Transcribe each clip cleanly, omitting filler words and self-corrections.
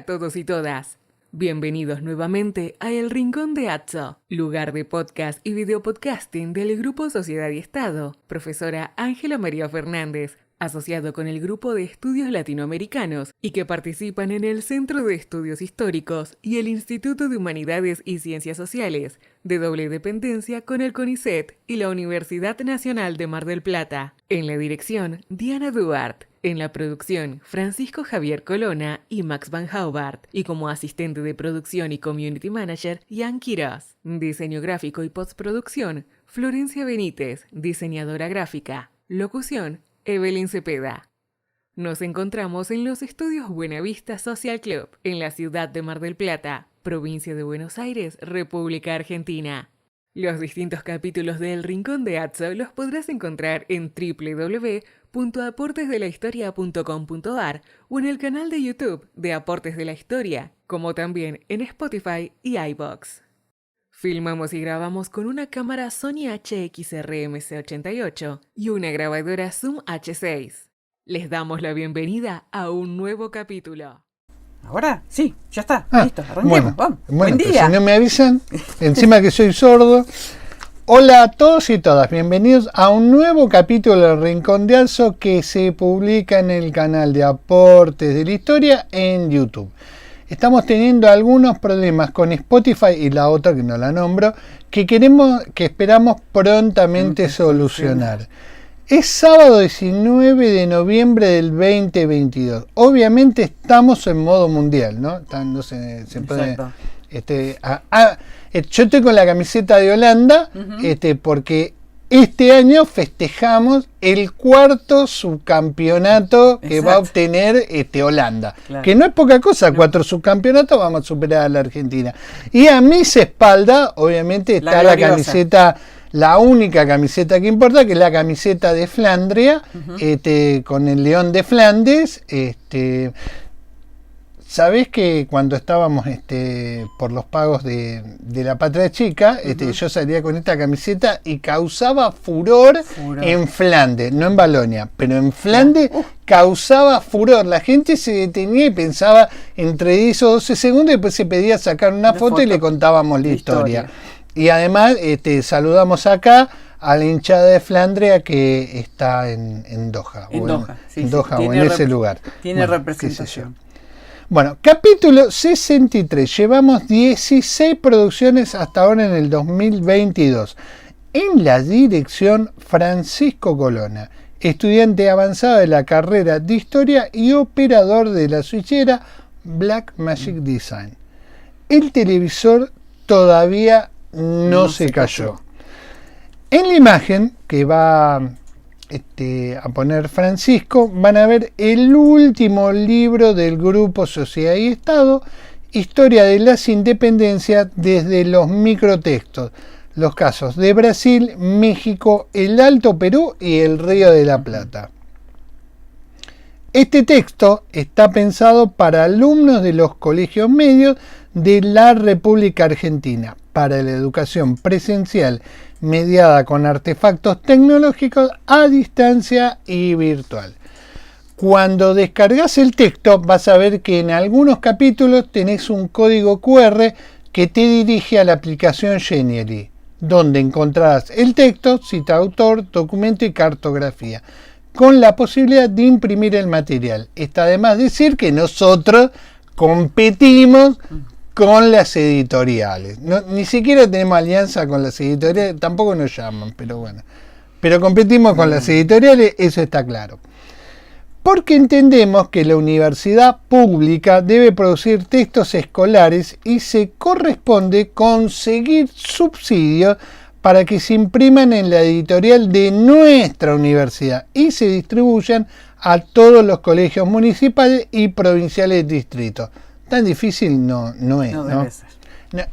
todos y todas. Bienvenidos nuevamente a El Rincón de Atzo, lugar de podcast y videopodcasting del Grupo Sociedad y Estado. Profesora Ángela María Fernández, asociado con el Grupo de Estudios Latinoamericanos y que participan en el Centro de Estudios Históricos y el Instituto de Humanidades y Ciencias Sociales, de doble dependencia con el CONICET y la Universidad Nacional de Mar del Plata. En la dirección, Diana Duarte. En la producción, Francisco Javier Colonna y Max Van Haubart. Y como asistente de producción y community manager, Ian Quiroz. Diseño gráfico y postproducción, Florencia Benítez, diseñadora gráfica. Locución, Evelyn Cepeda. Nos encontramos en los estudios Buenavista Social Club, en la ciudad de Mar del Plata, provincia de Buenos Aires, República Argentina. Los distintos capítulos de El Rincón de Atzo los podrás encontrar en www.aportesdelahistoria.com.ar o en el canal de YouTube de Aportes de la Historia, como también en Spotify y iVoox. Filmamos y grabamos con una cámara Sony HXR-MC88 y una grabadora Zoom H6. Les damos la bienvenida a un nuevo capítulo. ¿Ahora? Sí, ya está, listo, arranquemos, bueno, vamos. Bueno, Buen día. si no me avisan, encima que soy sordo. Hola a todos y todas, bienvenidos a un nuevo capítulo del Rincón de Atzo que se publica en el canal de Aportes de la Historia en YouTube. Estamos teniendo algunos problemas con Spotify y la otra que no la nombro, que esperamos prontamente solucionar. Es sábado 19 de noviembre del 2022. Obviamente estamos en modo mundial, ¿no? No se puede. Yo estoy con la camiseta de Holanda, porque este año festejamos el cuarto subcampeonato que va a obtener Holanda. Claro. Que no es poca cosa, 4 subcampeonatos, vamos a superar a la Argentina. Y a mis espaldas, obviamente, está la camiseta. La única camiseta que importa, que es la camiseta de Flandria, con el león de Flandes. Sabés que cuando estábamos por los pagos de la Patria Chica, yo salía con esta camiseta y causaba furor en Flandes, no en Valonia, pero en Flandes causaba furor. La gente se detenía y pensaba entre 10 o 12 segundos y después se pedía sacar una foto y le contábamos la historia. Y además saludamos acá a la hinchada de Flandria que está en Doha. En Doha o en ese lugar. Tiene representación. Bueno, capítulo 63. Llevamos 16 producciones hasta ahora en el 2022. En la dirección, Francisco Colonna, estudiante avanzado de la carrera de Historia y operador de la switchera Blackmagic Design. El televisor todavía no se cayó. En la imagen que va a poner Francisco, van a ver el último libro del Grupo Sociedad y Estado, Historia de las Independencias desde los microtextos, los casos de Brasil, México, el Alto Perú y el Río de la Plata. Este texto está pensado para alumnos de los colegios medios de la República Argentina, para la educación presencial mediada con artefactos tecnológicos a distancia y virtual. Cuando descargas el texto vas a ver que en algunos capítulos tenés un código QR que te dirige a la aplicación Genially, donde encontrarás el texto, cita autor, documento y cartografía, con la posibilidad de imprimir el material. Está de más decir que nosotros competimos con las editoriales. Ni siquiera tenemos alianza con las editoriales, tampoco nos llaman, pero bueno. Pero competimos con las editoriales, eso está claro. Porque entendemos que la universidad pública debe producir textos escolares y se corresponde conseguir subsidios para que se impriman en la editorial de nuestra universidad y se distribuyan a todos los colegios municipales y provinciales de distrito. Tan difícil no es, ¿no?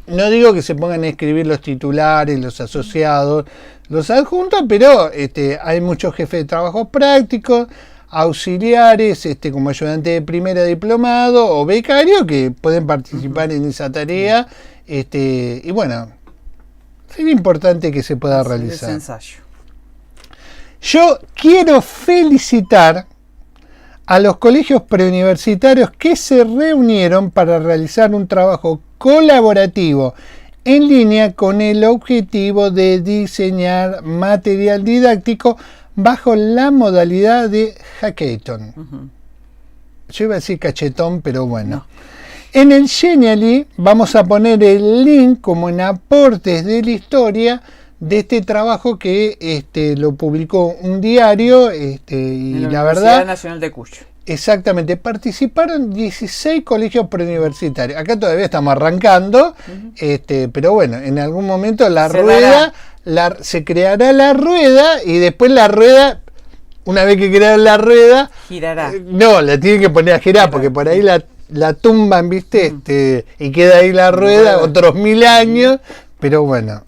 No digo que se pongan a escribir los titulares, los asociados, los adjuntos, pero hay muchos jefes de trabajo prácticos, auxiliares, como ayudante de primera diplomado o becario que pueden participar en esa tarea, y bueno, sería importante que se pueda realizar. Ensayo. Yo quiero felicitar a los colegios preuniversitarios que se reunieron para realizar un trabajo colaborativo en línea con el objetivo de diseñar material didáctico bajo la modalidad de hackathon. Yo iba a decir cachetón, pero bueno. No. En el Genially vamos a poner el link como en aportes de la historia de este trabajo que lo publicó un diario y En la Universidad verdad, Nacional de Cuyo. exactamente, participaron 16 colegios preuniversitarios. Acá todavía estamos arrancando, pero bueno, en algún momento se creará la rueda y después la rueda, una vez que crearon la rueda, Girará. no, la tienen que poner a girar porque por ahí la tumban, ¿viste? Y queda ahí la rueda otros 1000 años, pero bueno,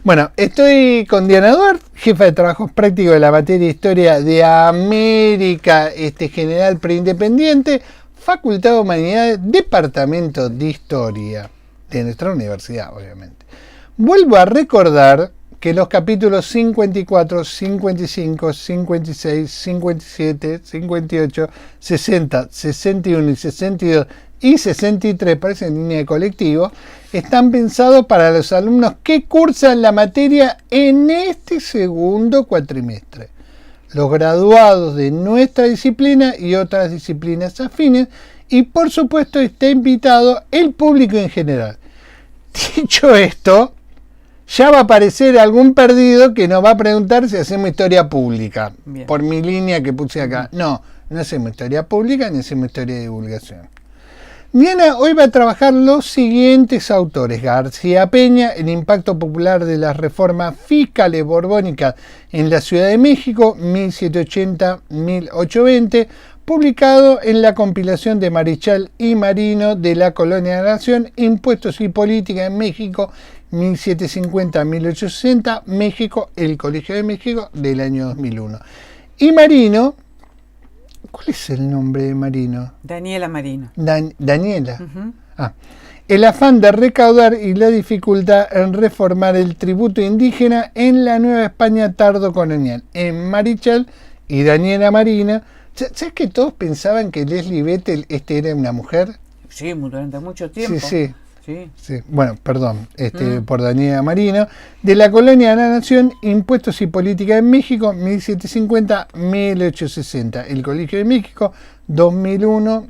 bueno, estoy con Diana Duarte, jefa de trabajos prácticos de la materia Historia de América, general preindependiente, Facultad de Humanidades, Departamento de Historia de nuestra universidad, obviamente. Vuelvo a recordar que los capítulos 54, 55, 56, 57, 58, 60, 61 y 62 y 63, parece en línea de colectivo, están pensados para los alumnos que cursan la materia en este segundo cuatrimestre. Los graduados de nuestra disciplina y otras disciplinas afines, y por supuesto está invitado el público en general. Dicho esto, ya va a aparecer algún perdido que nos va a preguntar si hacemos historia pública. Bien. Por mi línea que puse acá. No hacemos historia pública ni hacemos historia de divulgación. Diana hoy va a trabajar los siguientes autores: García Peña, El impacto popular de las reformas fiscales borbónicas en la Ciudad de México, 1780-1820, publicado en la compilación de Marichal y Marino de la Colonia de la Nación, Impuestos y Política en México, 1750-1860, México, el Colegio de México, del año 2001. Y Marino, ¿cuál es el nombre de Marino? Daniela Marino. Daniela. El afán de recaudar y la dificultad en reformar el tributo indígena en la Nueva España tardocolonial. En Marichal y Daniela Marino. ¿Sabes que todos pensaban que Leslie Vettel era una mujer? Sí, durante mucho tiempo. Sí. Bueno, perdón, por Daniela Marino, de la Colonia de la Nación, Impuestos y Política en México, 1750-1860, el Colegio de México, 2001,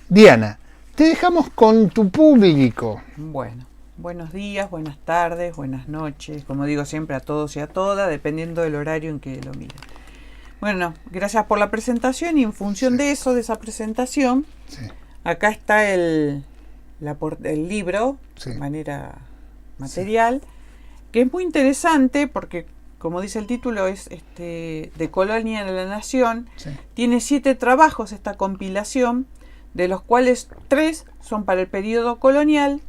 Diana, te dejamos con tu público. Bueno, buenos días, buenas tardes, buenas noches, como digo siempre a todos y a todas, dependiendo del horario en que lo miren. Bueno, gracias por la presentación y en función de eso, de esa presentación, acá está el libro, de manera material, que es muy interesante porque, como dice el título, es de Colonia de la Nación. Tiene 7 trabajos esta compilación, de los cuales 3 son para el periodo colonial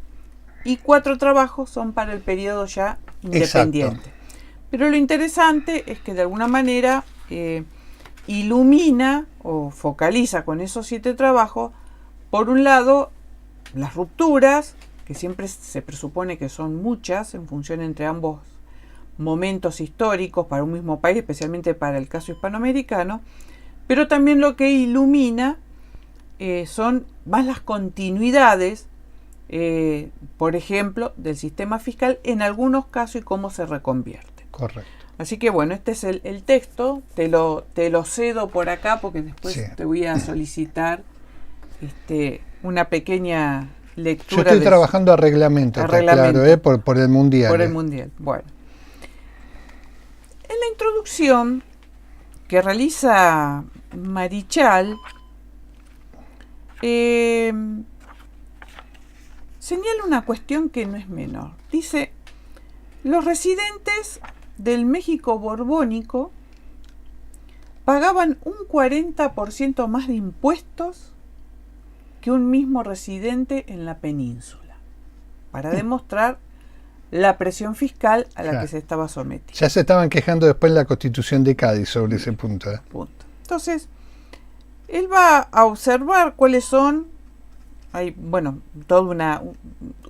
y 4 trabajos son para el periodo ya independiente. Exacto. Pero lo interesante es que de alguna manera ilumina o focaliza con esos 7 trabajos, por un lado, las rupturas, que siempre se presupone que son muchas en función entre ambos momentos históricos para un mismo país, especialmente para el caso hispanoamericano, pero también lo que ilumina son más las continuidades, por ejemplo, del sistema fiscal en algunos casos y cómo se reconvierte. Correcto. Así que bueno, este es el texto, te lo cedo por acá porque después te voy a solicitar una pequeña lectura. Yo estoy trabajando a reglamento, claro, por el Mundial. Por el Mundial, bueno. En la introducción que realiza Marichal, señala una cuestión que no es menor. Dice, los residentes del México borbónico pagaban un 40% más de impuestos que un mismo residente en la península, para demostrar la presión fiscal a la que se estaba sometido. Ya se estaban quejando después en la Constitución de Cádiz sobre ese punto. Entonces, él va a observar cuáles son, hay, todo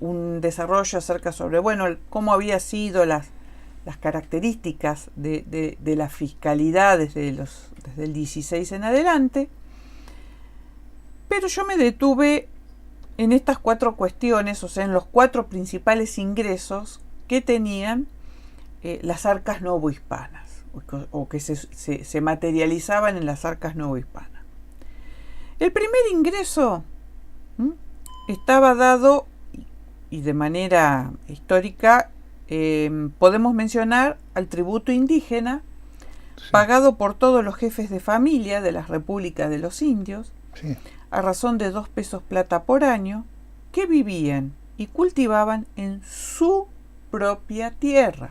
un desarrollo acerca sobre, cómo había sido las las características de la fiscalidad desde el 16 en adelante, pero yo me detuve en estas 4 cuestiones, o sea, en los 4 principales ingresos que tenían las arcas novohispanas, o que se materializaban en las arcas novohispanas. El primer ingreso estaba dado, y de manera histórica, podemos mencionar al tributo indígena, sí, pagado por todos los jefes de familia de las repúblicas de los indios, sí, a razón de 2 pesos plata por año, que vivían y cultivaban en su propia tierra.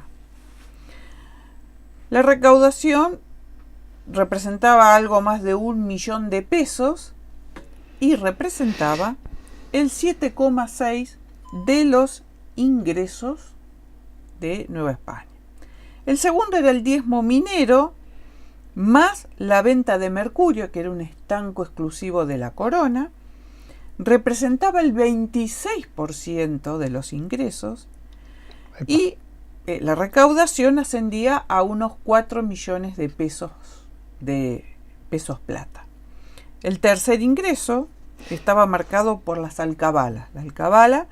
La recaudación representaba algo más de 1 millón de pesos y representaba el 7,6% de los ingresos de Nueva España. El segundo era el diezmo minero, más la venta de mercurio, que era un estanco exclusivo de la corona, representaba el 26% de los ingresos y la recaudación ascendía a unos 4 millones de pesos plata. El tercer ingreso estaba marcado por las alcabalas. La alcabala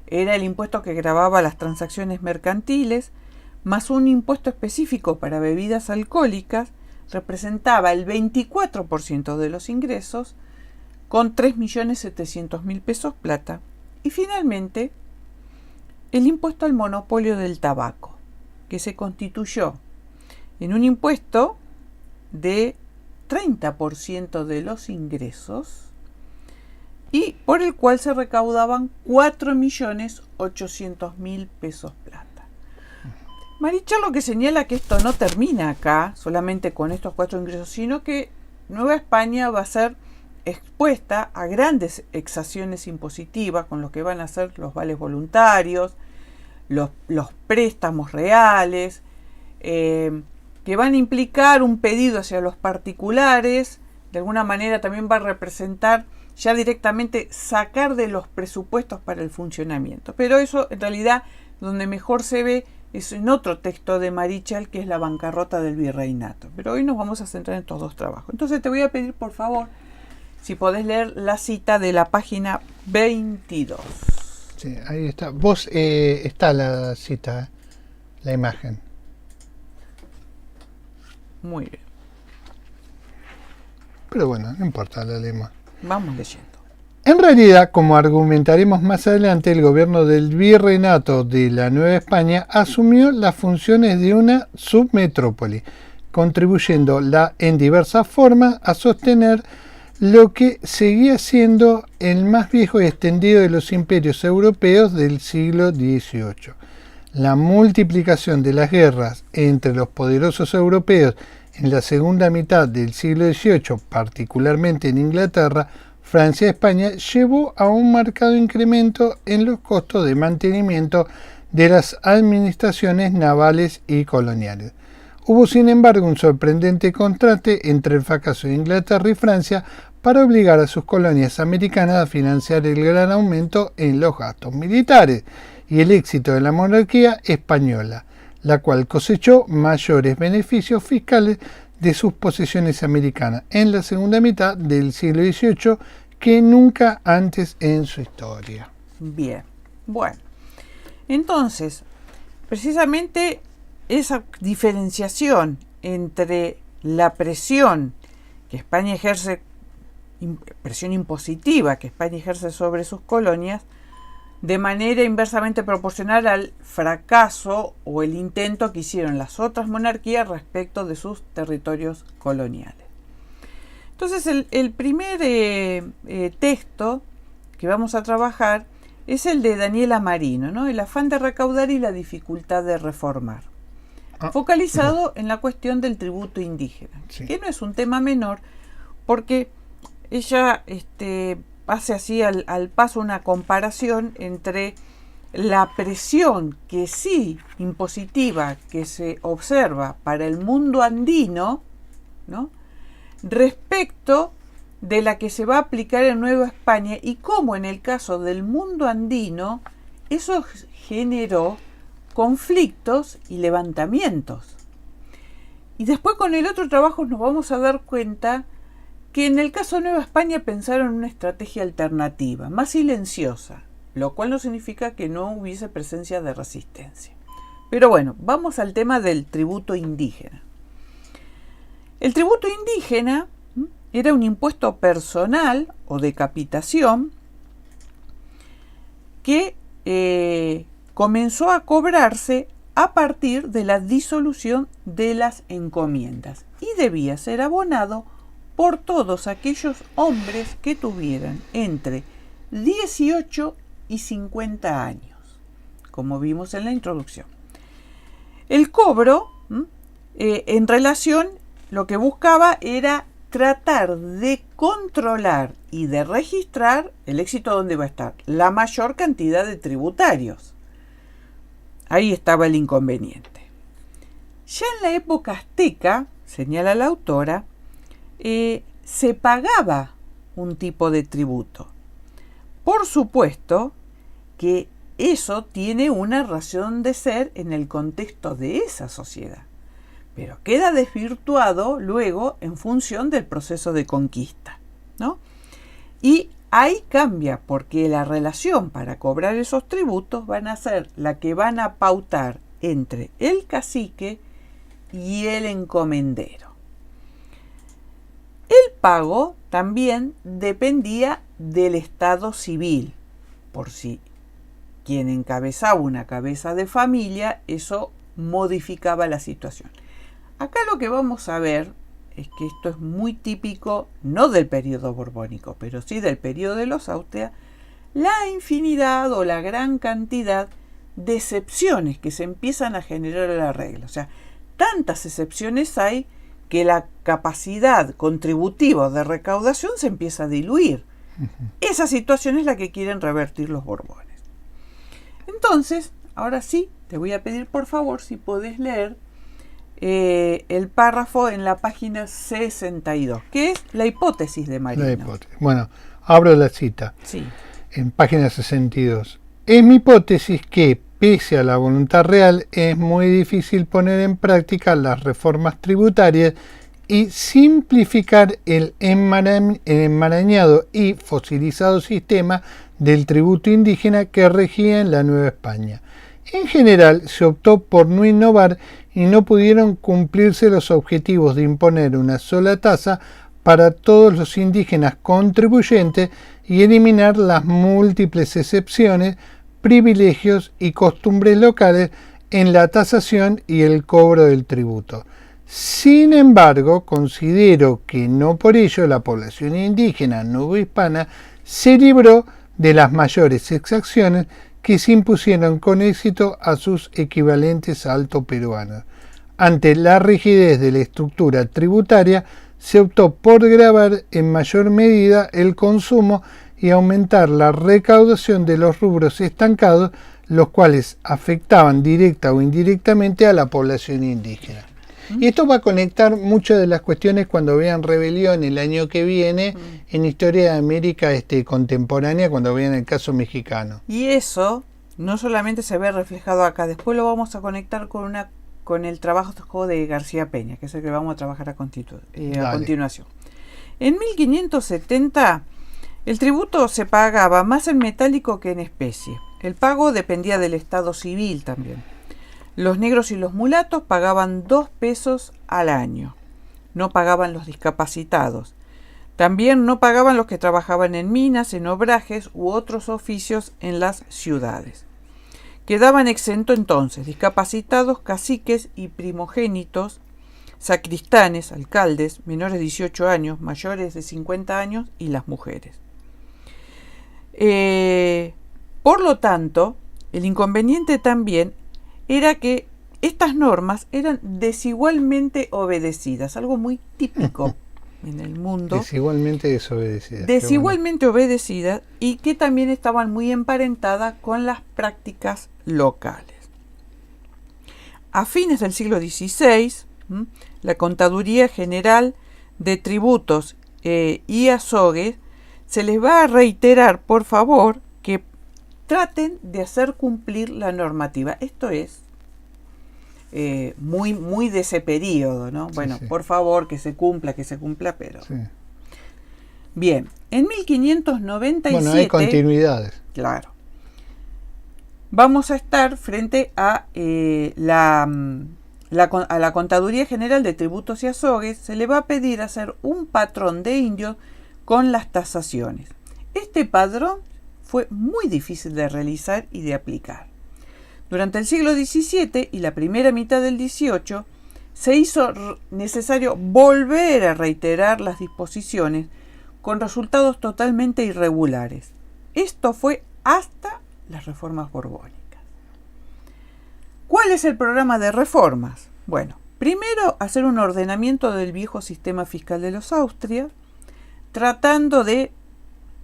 era el impuesto que gravaba las transacciones mercantiles, más un impuesto específico para bebidas alcohólicas, representaba el 24% de los ingresos, con 3.700.000 pesos plata. Y finalmente, el impuesto al monopolio del tabaco, que se constituyó en un impuesto de 30% de los ingresos y por el cual se recaudaban 4.800.000 pesos plata. Marichal lo que señala que esto no termina acá, solamente con estos 4 ingresos, sino que Nueva España va a ser expuesta a grandes exacciones impositivas, con lo que van a ser los vales voluntarios, los préstamos reales, que van a implicar un pedido hacia los particulares. De alguna manera también va a representar ya directamente sacar de los presupuestos para el funcionamiento. Pero eso en realidad donde mejor se ve es en otro texto de Marichal, que es la bancarrota del virreinato. Pero hoy nos vamos a centrar en estos 2 trabajos. Entonces te voy a pedir, por favor, si podés leer la cita de la página 22. Sí, ahí está. Vos, está la cita, la imagen. Muy bien. Pero bueno, no importa, la leemos. Vamos leyendo. En realidad, como argumentaremos más adelante, el gobierno del virreinato de la Nueva España asumió las funciones de una submetrópoli, contribuyendo en diversas formas a sostener lo que seguía siendo el más viejo y extendido de los imperios europeos del siglo XVIII. La multiplicación de las guerras entre los poderosos europeos en la segunda mitad del siglo XVIII, particularmente en Inglaterra, Francia y España, llevó a un marcado incremento en los costos de mantenimiento de las administraciones navales y coloniales. Hubo, sin embargo, un sorprendente contraste entre el fracaso de Inglaterra y Francia para obligar a sus colonias americanas a financiar el gran aumento en los gastos militares y el éxito de la monarquía española, la cual cosechó mayores beneficios fiscales de sus posesiones americanas en la segunda mitad del siglo XVIII que nunca antes en su historia. Bien, bueno, entonces, precisamente esa diferenciación entre la presión que España ejerce, presión impositiva que España ejerce sobre sus colonias, de manera inversamente proporcional al fracaso o el intento que hicieron las otras monarquías respecto de sus territorios coloniales. Entonces el primer texto que vamos a trabajar es el de Daniela Marino, ¿no? El afán de recaudar y la dificultad de reformar, focalizado en la cuestión del tributo indígena, sí, que no es un tema menor, porque ella hace así al paso una comparación entre la presión que sí impositiva que se observa para el mundo andino, ¿no?, respecto de la que se va a aplicar en Nueva España, y cómo en el caso del mundo andino eso generó conflictos y levantamientos. Y después con el otro trabajo nos vamos a dar cuenta que en el caso de Nueva España pensaron en una estrategia alternativa, más silenciosa, lo cual no significa que no hubiese presencia de resistencia. Pero bueno, vamos al tema del tributo indígena. El tributo indígena era un impuesto personal o de capitación que comenzó a cobrarse a partir de la disolución de las encomiendas y debía ser abonado por todos aquellos hombres que tuvieran entre 18 y 50 años, como vimos en la introducción. El cobro, en relación, lo que buscaba era tratar de controlar y de registrar el éxito donde va a estar la mayor cantidad de tributarios. Ahí estaba el inconveniente. Ya en la época azteca, señala la autora, se pagaba un tipo de tributo. Por supuesto que eso tiene una razón de ser en el contexto de esa sociedad, pero queda desvirtuado luego en función del proceso de conquista, ¿no? Y ahí cambia, porque la relación para cobrar esos tributos van a ser la que van a pautar entre el cacique y el encomendero. El pago también dependía del estado civil. Por si quien encabezaba una cabeza de familia, eso modificaba la situación. Acá lo que vamos a ver es que esto es muy típico, no del periodo borbónico, pero sí del periodo de los Austria, la infinidad o la gran cantidad de excepciones que se empiezan a generar a la regla. O sea, tantas excepciones hay que la capacidad contributiva de recaudación se empieza a diluir. Esa situación es la que quieren revertir los Borbones. Entonces, ahora sí, te voy a pedir por favor si podés leer el párrafo en la página 62, que es la hipótesis de Marino. La hipótesis. Bueno, abro la cita. Sí. En página 62. Es mi hipótesis que, pese a la voluntad real, es muy difícil poner en práctica las reformas tributarias y simplificar el enmarañado y fosilizado sistema del tributo indígena que regía en la Nueva España. En general, se optó por no innovar y no pudieron cumplirse los objetivos de imponer una sola tasa para todos los indígenas contribuyentes y eliminar las múltiples excepciones, privilegios y costumbres locales en la tasación y el cobro del tributo. Sin embargo, considero que no por ello la población indígena novohispana se libró de las mayores exacciones que se impusieron con éxito a sus equivalentes altoperuanos. Ante la rigidez de la estructura tributaria, se optó por gravar en mayor medida el consumo y aumentar la recaudación de los rubros estancados, los cuales afectaban directa o indirectamente a la población indígena. Y esto va a conectar muchas de las cuestiones cuando vean Rebelión el año que viene en Historia de América contemporánea, cuando vean el caso mexicano. Y eso no solamente se ve reflejado acá, después lo vamos a conectar con el trabajo de García Peña, que es el que vamos a trabajar a continuación. En 1570 el tributo se pagaba más en metálico que en especie. El pago dependía del estado civil también. Los negros y los mulatos pagaban 2 pesos al año. No pagaban los discapacitados. También no pagaban los que trabajaban en minas, en obrajes u otros oficios en las ciudades. Quedaban exentos entonces discapacitados, caciques y primogénitos, sacristanes, alcaldes, menores de 18 años, mayores de 50 años y las mujeres. Por lo tanto, el inconveniente también era que estas normas eran desigualmente obedecidas, algo muy típico en el mundo. Desigualmente desobedecidas. Desigualmente obedecidas y que también estaban muy emparentadas con las prácticas locales. A fines del siglo XVI, la Contaduría General de Tributos y Azogues se les va a reiterar, por favor, que traten de hacer cumplir la normativa. Esto es muy de ese periodo, ¿no? Bueno, sí. por favor, que se cumpla, pero... Sí. Bien, en 1597... Bueno, hay continuidades. Claro. Vamos a estar frente a la Contaduría General de Tributos y Azogues. Se le va a pedir hacer un padrón de indios con las tasaciones. Este padrón fue muy difícil de realizar y de aplicar. Durante el siglo XVII y la primera mitad del XVIII se hizo necesario volver a reiterar las disposiciones con resultados totalmente irregulares. Esto fue hasta las reformas borbónicas. ¿Cuál es el programa de reformas? Bueno, primero hacer un ordenamiento del viejo sistema fiscal de los Austrias, tratando de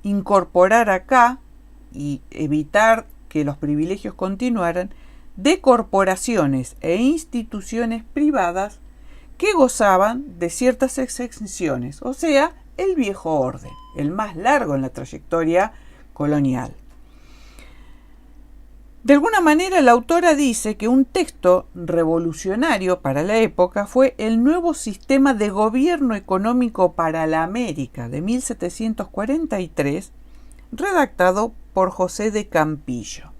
incorporar acá y evitar que los privilegios continuaran, de corporaciones e instituciones privadas que gozaban de ciertas exenciones, o sea, el viejo orden, el más largo en la trayectoria colonial. De alguna manera, la autora dice que un texto revolucionario para la época fue el nuevo sistema de gobierno económico para la América de 1743, redactado por José de Campillo.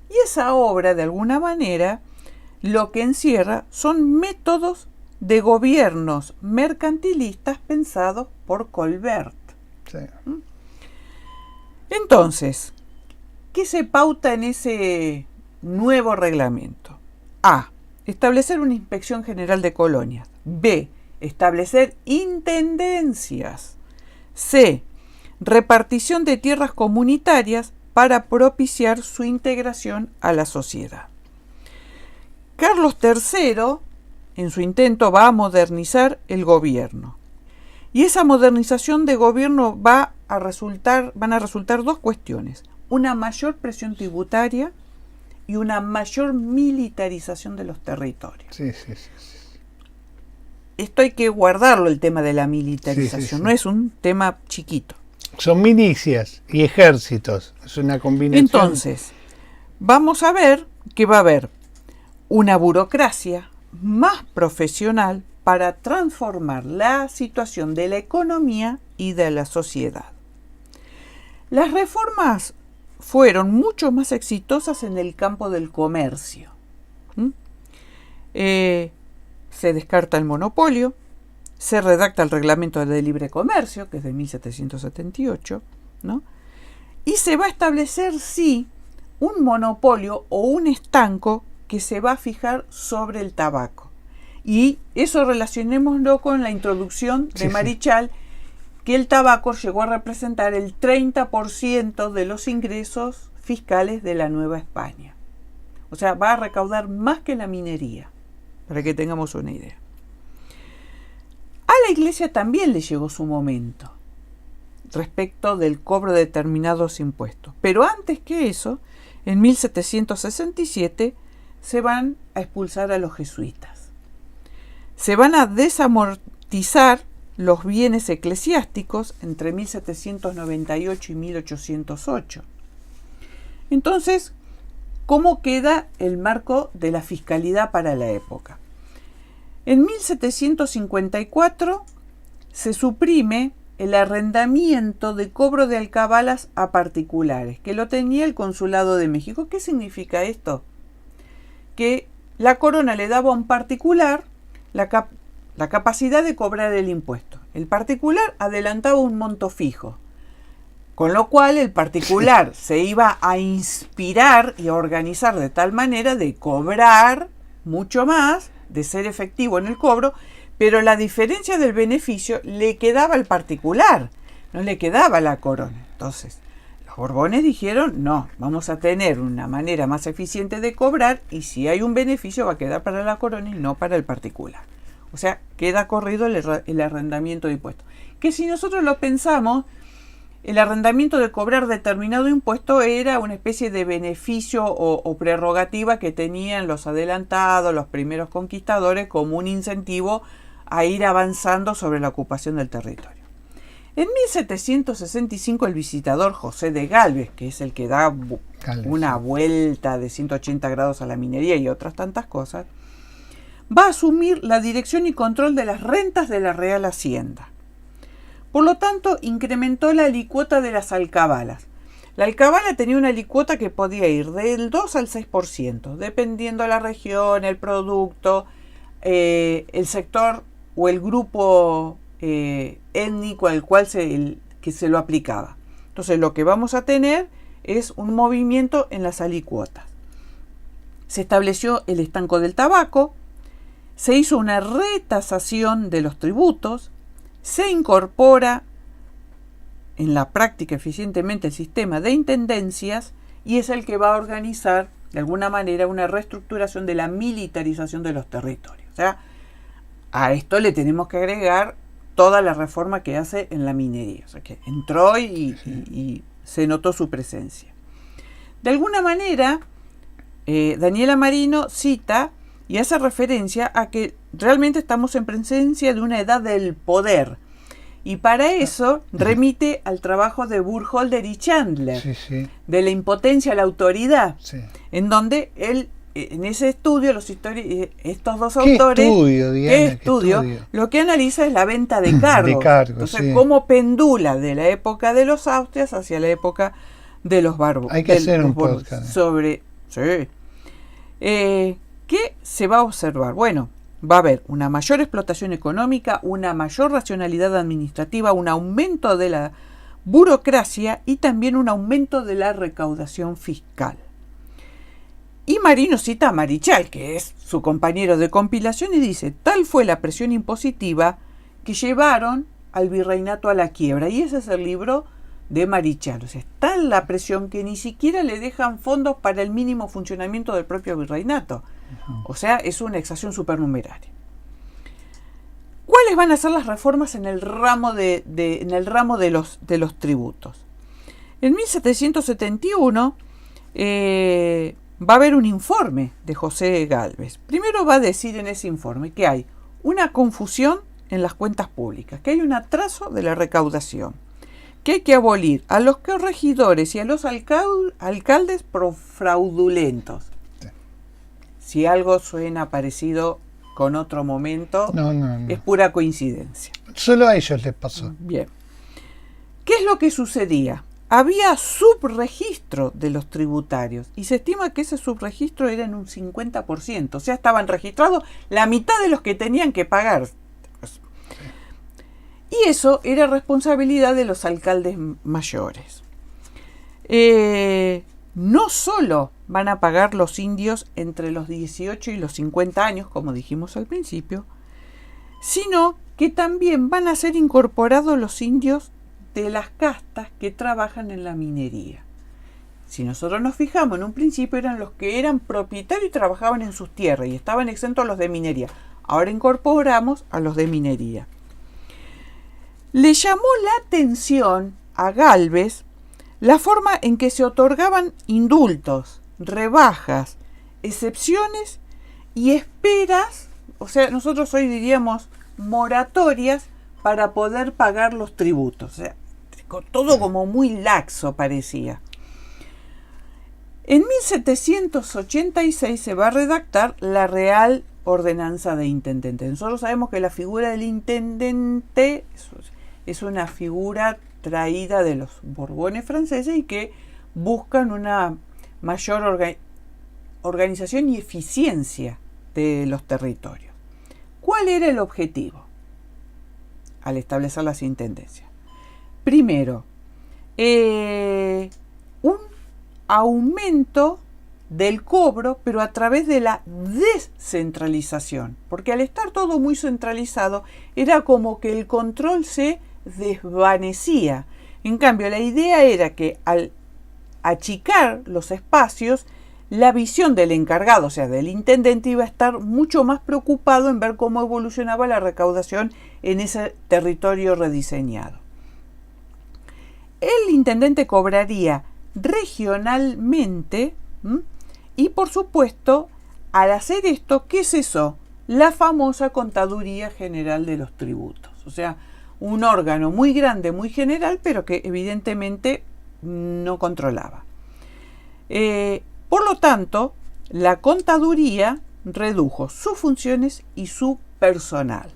Y esa obra, de alguna manera, lo que encierra son métodos de gobiernos mercantilistas pensados por Colbert. Sí. Entonces, ¿qué se pauta en ese nuevo reglamento? A. Establecer una inspección general de colonias. B. Establecer intendencias. C. Repartición de tierras comunitarias para propiciar su integración a la sociedad. Carlos III, en su intento, va a modernizar el gobierno. Y esa modernización de gobierno van a resultar dos cuestiones: una mayor presión tributaria y una mayor militarización de los territorios. Sí. Esto hay que guardarlo, el tema de la militarización, Sí. no es un tema chiquito. Son milicias y ejércitos, es una combinación. Entonces, vamos a ver que va a haber una burocracia más profesional para transformar la situación de la economía y de la sociedad. Las reformas fueron mucho más exitosas en el campo del comercio. Se descarta el monopolio, se redacta el reglamento de libre comercio, que es de 1778, ¿no? Y se va a establecer, sí, un monopolio o un estanco que se va a fijar sobre el tabaco. Y eso relacionémoslo con la introducción de Marichal, que el tabaco llegó a representar el 30% de los ingresos fiscales de la Nueva España. O sea, va a recaudar más que la minería, para que tengamos una idea. A la Iglesia también le llegó su momento respecto del cobro de determinados impuestos. Pero antes que eso, en 1767, se van a expulsar a los jesuitas. Se van a desamortizar los bienes eclesiásticos entre 1798 y 1808. Entonces, ¿cómo queda el marco de la fiscalidad para la época? En 1754 se suprime el arrendamiento de cobro de alcabalas a particulares, que lo tenía el Consulado de México. ¿Qué significa esto? Que la corona le daba a un particular la capacidad de cobrar el impuesto. El particular adelantaba un monto fijo, con lo cual el particular se iba a inspirar y a organizar de tal manera de cobrar mucho más, de ser efectivo en el cobro, pero la diferencia del beneficio le quedaba al particular, no le quedaba a la corona. Entonces, los Borbones dijeron, no, vamos a tener una manera más eficiente de cobrar y si hay un beneficio va a quedar para la corona y no para el particular. O sea, queda corrido el arrendamiento de impuestos. Que si nosotros lo pensamos, el arrendamiento de cobrar determinado impuesto era una especie de beneficio o prerrogativa que tenían los adelantados, los primeros conquistadores, como un incentivo a ir avanzando sobre la ocupación del territorio. En 1765 el visitador José de Gálvez, que es el que da una vuelta de 180 grados a la minería y otras tantas cosas, va a asumir la dirección y control de las rentas de la Real Hacienda. Por lo tanto, incrementó la alícuota de las alcabalas. La alcabala tenía una alícuota que podía ir del 2 al 6%, dependiendo de la región, el producto, el sector o el grupo étnico al cual que se lo aplicaba. Entonces lo que vamos a tener es un movimiento en las alícuotas. Se estableció el estanco del tabaco, se hizo una retasación de los tributos, se incorpora en la práctica eficientemente el sistema de intendencias y es el que va a organizar de alguna manera una reestructuración de la militarización de los territorios. O sea, a esto le tenemos que agregar toda la reforma que hace en la minería. O sea, que entró y se notó su presencia. De alguna manera, Daniela Marino cita y hace referencia a que realmente estamos en presencia de una edad del poder. Y para eso remite al trabajo de Burkholder y Chandler, de la impotencia a la autoridad, en donde él, en ese estudio, estos dos autores, lo que analiza es la venta de cargos. Entonces, cómo pendula de la época de los Austrias hacia la época de los Bárbaros. Hay que hacer un podcast. ¿Qué se va a observar? Bueno, va a haber una mayor explotación económica, una mayor racionalidad administrativa, un aumento de la burocracia y también un aumento de la recaudación fiscal. Y Marino cita a Marichal, que es su compañero de compilación, y dice: tal fue la presión impositiva que llevaron al virreinato a la quiebra. Y ese es el libro de Marichal. O sea, es tal la presión que ni siquiera le dejan fondos para el mínimo funcionamiento del propio virreinato. O sea, es una exacción supernumeraria. ¿Cuáles van a ser las reformas en el ramo de los tributos? En 1771 va a haber un informe de José Gálvez. Primero va a decir en ese informe que hay una confusión en las cuentas públicas, que hay un atraso de la recaudación, que hay que abolir a los corregidores y a los alcaldes fraudulentos. Si algo suena parecido con otro momento, no. Es pura coincidencia. Solo a ellos les pasó. Bien. ¿Qué es lo que sucedía? Había subregistro de los tributarios y se estima que ese subregistro era en un 50%. O sea, estaban registrados la mitad de los que tenían que pagar. Y eso era responsabilidad de los alcaldes mayores. No solo van a pagar los indios entre los 18 y los 50 años, como dijimos al principio, sino que también van a ser incorporados los indios de las castas que trabajan en la minería. Si nosotros nos fijamos, en un principio eran los que eran propietarios y trabajaban en sus tierras y estaban exentos a los de minería. Ahora incorporamos a los de minería. Le llamó la atención a Gálvez la forma en que se otorgaban indultos, rebajas, excepciones y esperas, o sea, nosotros hoy diríamos moratorias para poder pagar los tributos. O sea, todo como muy laxo parecía. En 1786 se va a redactar la Real Ordenanza de Intendente. Nosotros sabemos que la figura del intendente es una figura traída de los Borbones franceses y que buscan una mayor organización y eficiencia de los territorios. ¿Cuál era el objetivo al establecer las intendencias? Primero, un aumento del cobro, pero a través de la descentralización, porque al estar todo muy centralizado era como que el control se desvanecía. En cambio, la idea era que al achicar los espacios, la visión del encargado, o sea, del intendente, iba a estar mucho más preocupado en ver cómo evolucionaba la recaudación en ese territorio rediseñado. El intendente cobraría regionalmente y, por supuesto, al hacer esto, ¿qué es eso? La famosa Contaduría General de los Tributos. O sea, un órgano muy grande, muy general, pero que evidentemente no controlaba. Por lo tanto, la contaduría redujo sus funciones y su personal.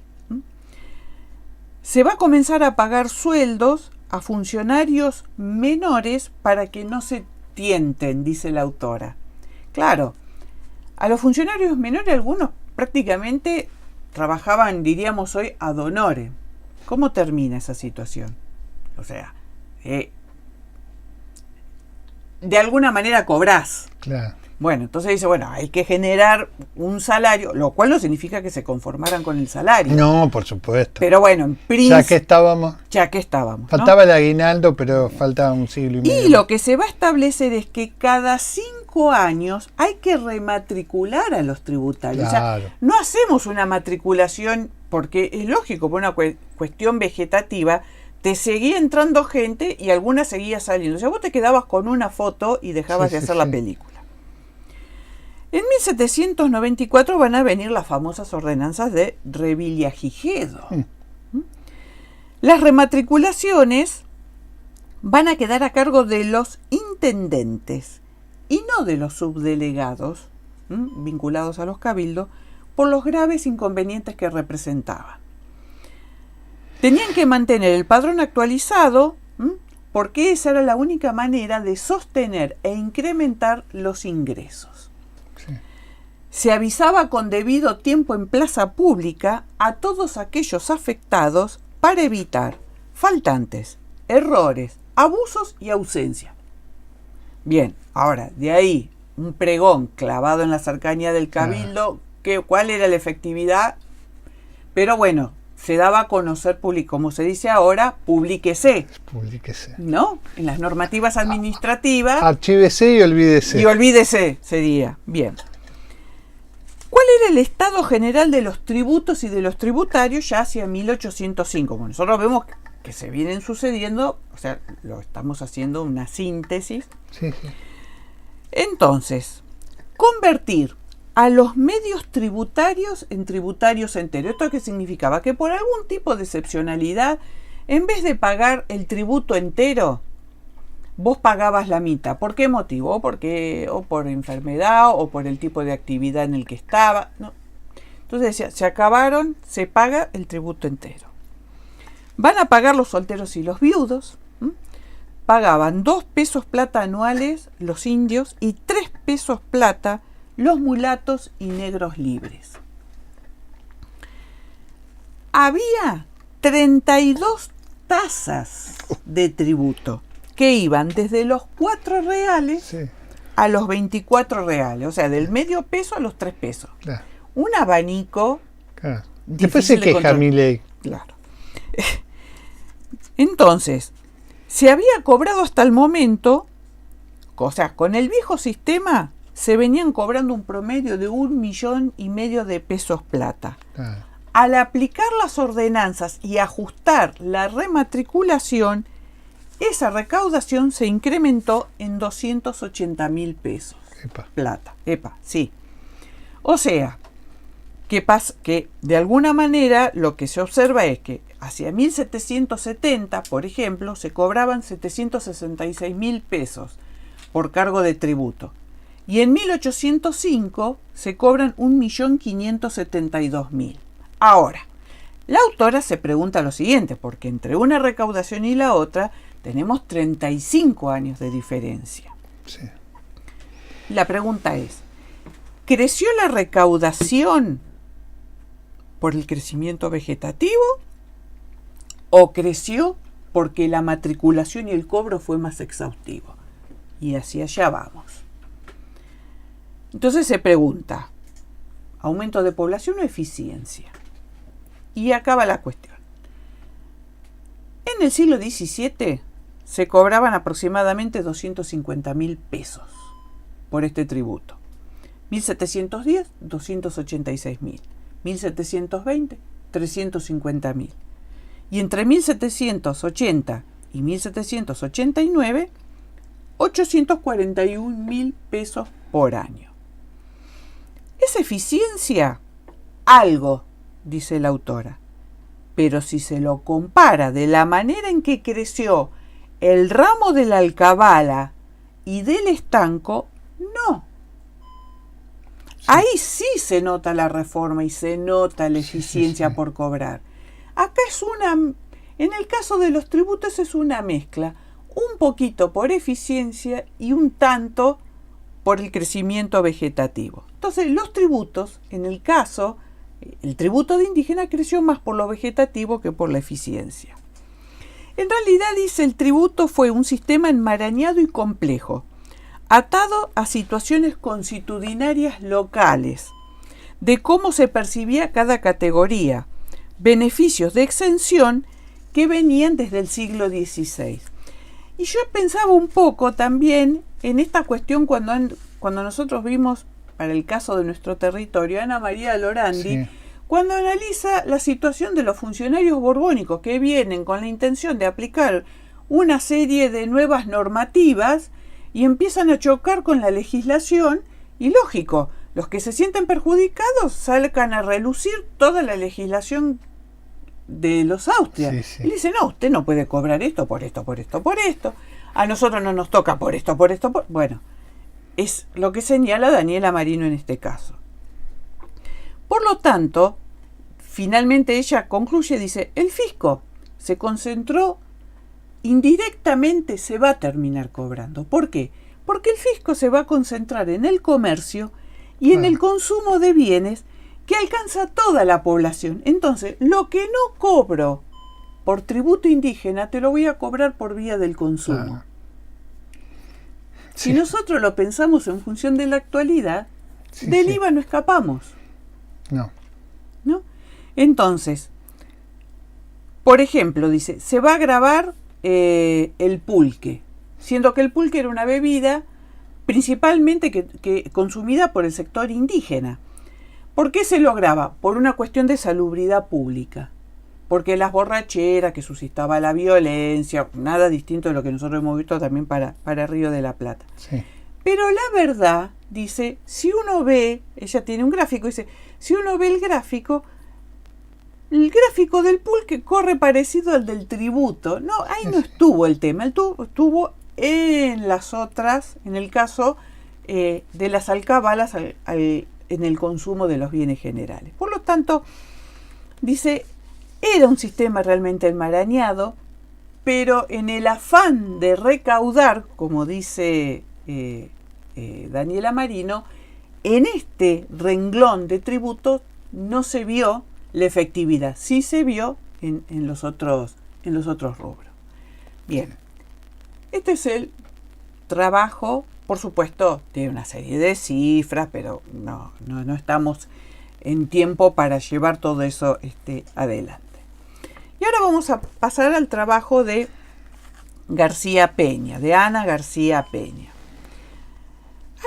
Se va a comenzar a pagar sueldos a funcionarios menores para que no se tienten, dice la autora. Claro, a los funcionarios menores algunos prácticamente trabajaban, diríamos hoy, ad honorem. ¿Cómo termina esa situación? O sea, de alguna manera cobrás. Claro. Bueno, entonces dice, bueno, hay que generar un salario, lo cual no significa que se conformaran con el salario. No, por supuesto. Pero bueno, en Ya que estábamos. ¿no? Faltaba el aguinaldo, pero faltaba un siglo y medio. Y lo que se va a establecer es que cada 5 años hay que rematricular a los tributarios. Claro. O sea, no hacemos una matriculación porque es lógico, por una cuestión vegetativa, te seguía entrando gente y alguna seguía saliendo. O sea, vos te quedabas con una foto y dejabas de hacer la película. En 1794 van a venir las famosas ordenanzas de Revillagigedo. Las rematriculaciones van a quedar a cargo de los intendentes y no de los subdelegados vinculados a los cabildos por los graves inconvenientes que representaban. Tenían que mantener el padrón actualizado porque esa era la única manera de sostener e incrementar los ingresos. Sí. Se avisaba con debido tiempo en plaza pública a todos aquellos afectados para evitar faltantes, errores, abusos y ausencia. Bien, ahora, de ahí un pregón clavado en la cercanía del cabildo, ¿cuál era la efectividad? Pero bueno, se daba a conocer, como se dice ahora, publíquese. Publíquese. ¿No? En las normativas administrativas. Archívese y olvídese. Y olvídese, sería. Bien. ¿Cuál era el estado general de los tributos y de los tributarios ya hacia 1805? Bueno, nosotros vemos que se vienen sucediendo, o sea, lo estamos haciendo una síntesis. Sí. Entonces, convertir a los medios tributarios en tributarios enteros. ¿Esto qué significaba? Que por algún tipo de excepcionalidad, en vez de pagar el tributo entero, vos pagabas la mitad. ¿Por qué motivo? O por enfermedad, o por el tipo de actividad en el que estaba. No. Entonces decía, se acabaron, se paga el tributo entero. Van a pagar los solteros y los viudos. Pagaban 2 pesos plata anuales los indios y 3 pesos plata los mulatos y negros libres. Había 32 tasas de tributo que iban desde los 4 reales a los 24 reales, o sea, del medio peso a los 3 pesos. Claro. Un abanico. Claro. Después se queja Milei. Claro. Entonces, se había cobrado hasta el momento, o sea, con el viejo sistema se venían cobrando un promedio de 1,5 millones de pesos plata. Claro. Al aplicar las ordenanzas y ajustar la rematriculación, esa recaudación se incrementó en 280.000 pesos. Plata. Sí. O sea, que de alguna manera lo que se observa es que hacia 1770, por ejemplo, se cobraban 766.000 pesos por cargo de tributo. Y en 1805 se cobran 1.572.000. Ahora, la autora se pregunta lo siguiente, porque entre una recaudación y la otra tenemos 35 años de diferencia. Sí. La pregunta es, ¿creció la recaudación por el crecimiento vegetativo o creció porque la matriculación y el cobro fue más exhaustivo? Y hacia allá vamos. Entonces se pregunta, ¿aumento de población o eficiencia? Y acaba la cuestión. En el siglo XVII se cobraban aproximadamente 250.000 pesos por este tributo. 1710, 286.000. 1720, 350.000. Y entre 1780 y 1789, 841.000 pesos por año. ¿Es eficiencia? Algo, dice la autora. Pero si se lo compara de la manera en que creció el ramo de la alcabala y del estanco, no. Sí. Ahí sí se nota la reforma y se nota la eficiencia por cobrar. Acá es en el caso de los tributos es una mezcla, un poquito por eficiencia y un tanto por el crecimiento vegetativo. Entonces los tributos, en el caso, el tributo de indígena creció más por lo vegetativo que por la eficiencia. En realidad, dice, el tributo fue un sistema enmarañado y complejo, atado a situaciones consuetudinarias locales, de cómo se percibía cada categoría, beneficios de exención que venían desde el siglo XVI. Y yo pensaba un poco también en esta cuestión cuando nosotros vimos, para el caso de nuestro territorio, a Ana María Lorandi, cuando analiza la situación de los funcionarios borbónicos que vienen con la intención de aplicar una serie de nuevas normativas y empiezan a chocar con la legislación, y lógico, los que se sienten perjudicados salgan a relucir toda la legislación de los Austrias. Y le dicen, no, usted no puede cobrar esto, por esto, por esto, por esto. A nosotros no nos toca por esto, por esto, por... Bueno, es lo que señala Daniela Marino en este caso. Por lo tanto, finalmente ella concluye, dice, el fisco se concentró indirectamente, se va a terminar cobrando. ¿Por qué? Porque el fisco se va a concentrar en el comercio y en el consumo de bienes que alcanza a toda la población. Entonces, lo que no cobro por tributo indígena, te lo voy a cobrar por vía del consumo. Si nosotros lo pensamos en función de la actualidad, del IVA no escapamos. No. Entonces, por ejemplo, dice, se va a gravar el pulque, siendo que el pulque era una bebida principalmente que consumida por el sector indígena. ¿Por qué se lo graba? Por una cuestión de salubridad pública. Porque las borracheras, que suscitaba la violencia, nada distinto de lo que nosotros hemos visto también para Río de la Plata. Sí. Pero la verdad, dice, si uno ve, ella tiene un gráfico, dice, si uno ve el gráfico del pulque corre parecido al del tributo. No, ahí no estuvo el tema, estuvo en las otras, en el caso de las alcabalas en el consumo de los bienes generales. Por lo tanto, dice, era un sistema realmente enmarañado, pero en el afán de recaudar, como dice Daniela Marino, en este renglón de tributos no se vio la efectividad, sí se vio en los otros rubros. Bien, este es el trabajo, por supuesto, tiene una serie de cifras, pero no estamos en tiempo para llevar todo eso adelante. Y ahora vamos a pasar al trabajo de García Peña, de Ana García Peña.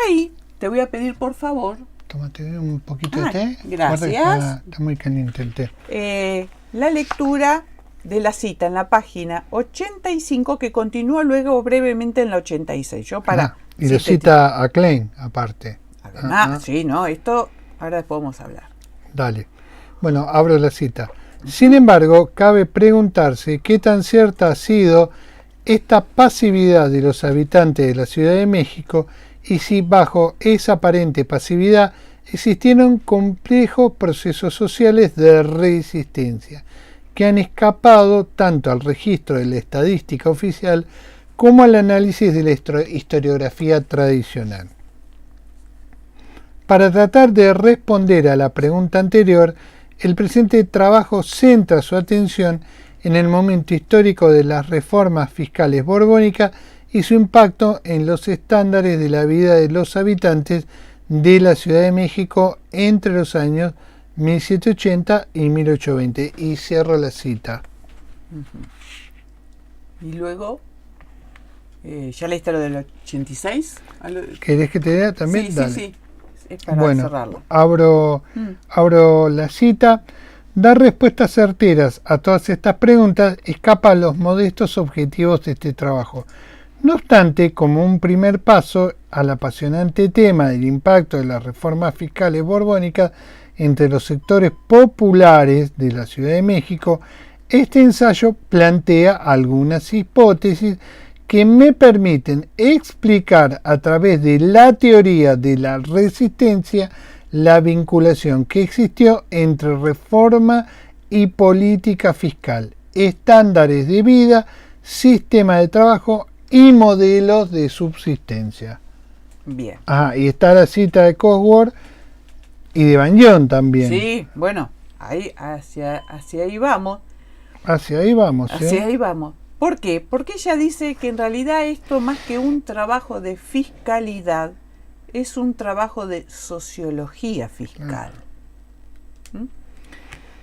Ahí te voy a pedir, por favor... Tómate un poquito de té. Gracias. Está muy caliente el té. La lectura de la cita en la página 85, que continúa luego brevemente en la 86. Y le cita a Klein, aparte. Sí, no, esto ahora después podemos hablar. Dale. Bueno, abro la cita. Sin embargo, cabe preguntarse qué tan cierta ha sido esta pasividad de los habitantes de la Ciudad de México y si bajo esa aparente pasividad existieron complejos procesos sociales de resistencia que han escapado tanto al registro de la estadística oficial como al análisis de la historiografía tradicional. Para tratar de responder a la pregunta anterior, el presente trabajo centra su atención en el momento histórico de las reformas fiscales borbónicas y su impacto en los estándares de la vida de los habitantes de la Ciudad de México entre los años 1780 y 1820. Y cierro la cita. Y luego, ¿ya leíste lo del 86? ¿Querés que te dé también? Sí, Dale. sí. Es para cerrarlo. Abro la cita. Dar respuestas certeras a todas estas preguntas escapa a los modestos objetivos de este trabajo. No obstante, como un primer paso al apasionante tema del impacto de las reformas fiscales borbónicas entre los sectores populares de la Ciudad de México, este ensayo plantea algunas hipótesis que me permiten explicar a través de la teoría de la resistencia la vinculación que existió entre reforma y política fiscal, estándares de vida, sistema de trabajo y modelos de subsistencia. Bien. Y está la cita de Cosworth y de Banyon también. Sí, bueno, hacia ahí vamos. Hacia ahí vamos. Hacia ahí vamos. ¿Por qué? Porque ella dice que en realidad esto, más que un trabajo de fiscalidad, es un trabajo de sociología fiscal. ¿Mm?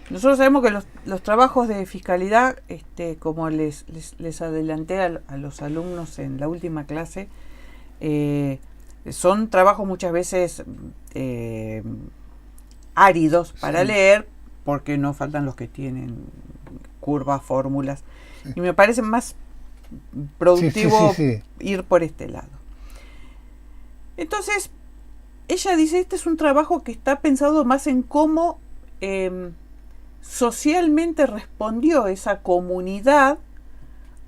Nosotros sabemos que los trabajos de fiscalidad, como les adelanté a los alumnos en la última clase, son trabajos muchas veces áridos para leer, porque no faltan los que tienen curvas, fórmulas, y me parece más productivo ir por este lado. Entonces, ella dice, este es un trabajo que está pensado más en cómo socialmente respondió esa comunidad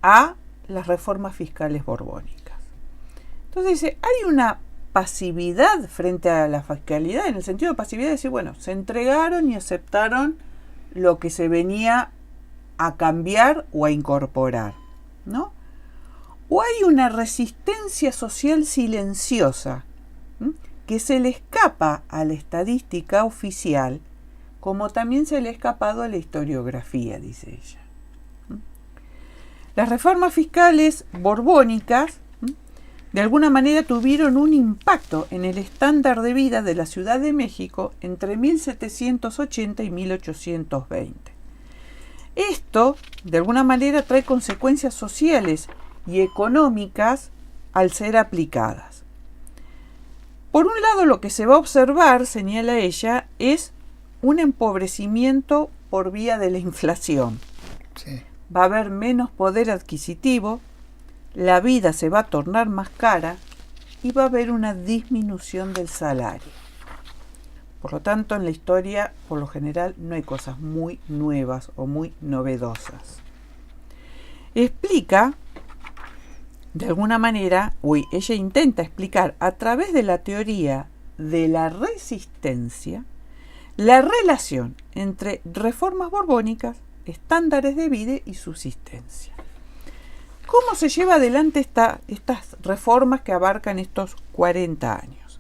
a las reformas fiscales borbónicas. Entonces dice, hay una pasividad frente a la fiscalidad, en el sentido de pasividad, de decir, bueno, se entregaron y aceptaron lo que se venía a cambiar o a incorporar, ¿no? O hay una resistencia social silenciosa, que se le escapa a la estadística oficial, como también se le ha escapado a la historiografía, dice ella. Las reformas fiscales borbónicas, de alguna manera tuvieron un impacto en el estándar de vida de la Ciudad de México entre 1780 y 1820. Esto, de alguna manera, trae consecuencias sociales y económicas al ser aplicadas. Por un lado, lo que se va a observar, señala ella, es un empobrecimiento por vía de la inflación. Sí. Va a haber menos poder adquisitivo, la vida se va a tornar más cara y va a haber una disminución del salario. Por lo tanto, en la historia, por lo general, no hay cosas muy nuevas o muy novedosas. Explica, de alguna manera, ella intenta explicar a través de la teoría de la resistencia la relación entre reformas borbónicas, estándares de vida y subsistencia. ¿Cómo se lleva adelante estas reformas que abarcan estos 40 años?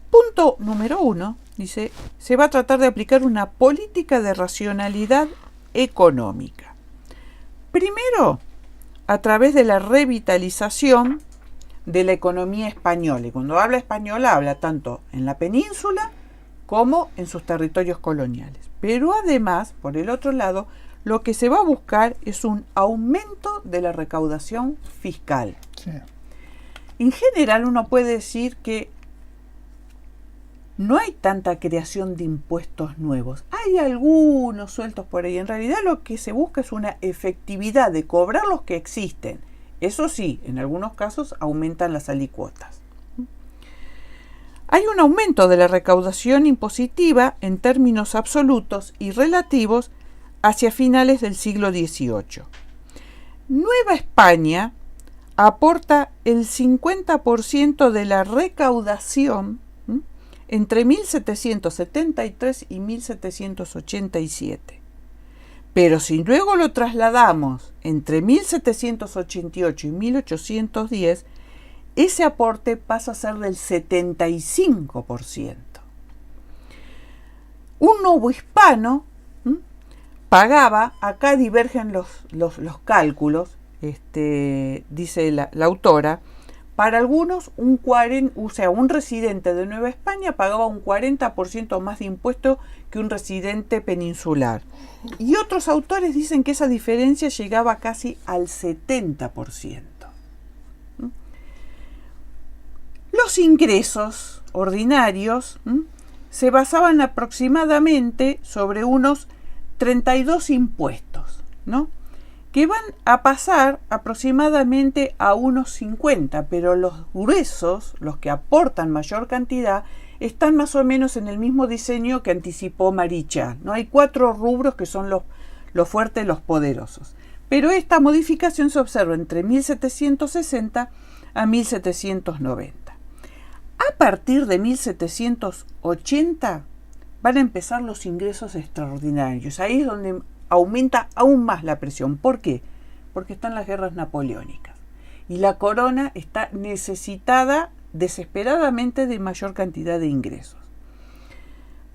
Punto número 1, dice, se va a tratar de aplicar una política de racionalidad económica. Primero, a través de la revitalización de la economía española. Y cuando habla española, habla tanto en la península como en sus territorios coloniales. Pero además, por el otro lado, lo que se va a buscar es un aumento de la recaudación fiscal. Sí. En general, uno puede decir que no hay tanta creación de impuestos nuevos. Hay algunos sueltos por ahí. En realidad lo que se busca es una efectividad de cobrar los que existen. Eso sí, en algunos casos aumentan las alícuotas. Hay un aumento de la recaudación impositiva en términos absolutos y relativos hacia finales del siglo XVIII. Nueva España aporta el 50% de la recaudación entre 1773 y 1787. Pero si luego lo trasladamos entre 1788 y 1810, ese aporte pasa a ser del 75%. Un novohispano pagaba, acá divergen los cálculos, dice la autora, para algunos un residente de Nueva España pagaba un 40% más de impuesto que un residente peninsular. Y otros autores dicen que esa diferencia llegaba casi al 70%. Los ingresos ordinarios se basaban aproximadamente sobre unos 32 impuestos, ¿no? que van a pasar aproximadamente a unos 50, pero los gruesos, los que aportan mayor cantidad, están más o menos en el mismo diseño que anticipó Marichal, ¿no? Hay 4 rubros que son los fuertes, los poderosos. Pero esta modificación se observa entre 1760 a 1790. A partir de 1780 van a empezar los ingresos extraordinarios. Ahí es donde aumenta aún más la presión. ¿Por qué? Porque están las guerras napoleónicas. Y la corona está necesitada desesperadamente de mayor cantidad de ingresos.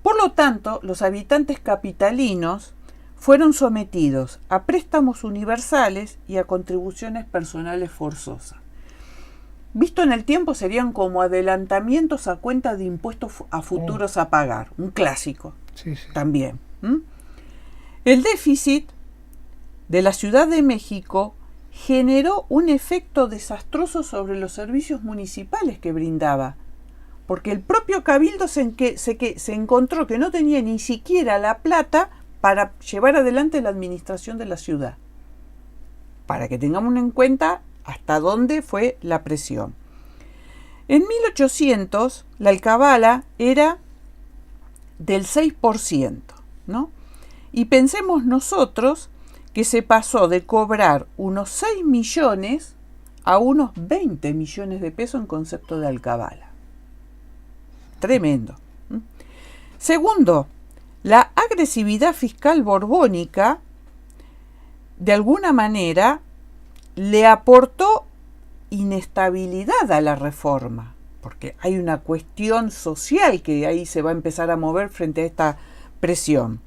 Por lo tanto, los habitantes capitalinos fueron sometidos a préstamos universales y a contribuciones personales forzosas. Visto en el tiempo, serían como adelantamientos a cuenta de impuestos a futuros a pagar. Un clásico. Sí. También. El déficit de la Ciudad de México generó un efecto desastroso sobre los servicios municipales que brindaba, porque el propio Cabildo se encontró que no tenía ni siquiera la plata para llevar adelante la administración de la ciudad. Para que tengamos en cuenta hasta dónde fue la presión. En 1800 la alcabala era del 6%, ¿no? Y pensemos nosotros que se pasó de cobrar unos 6 millones a unos 20 millones de pesos en concepto de alcabala. Tremendo. Segundo, la agresividad fiscal borbónica, de alguna manera, le aportó inestabilidad a la reforma, porque hay una cuestión social que ahí se va a empezar a mover frente a esta presión.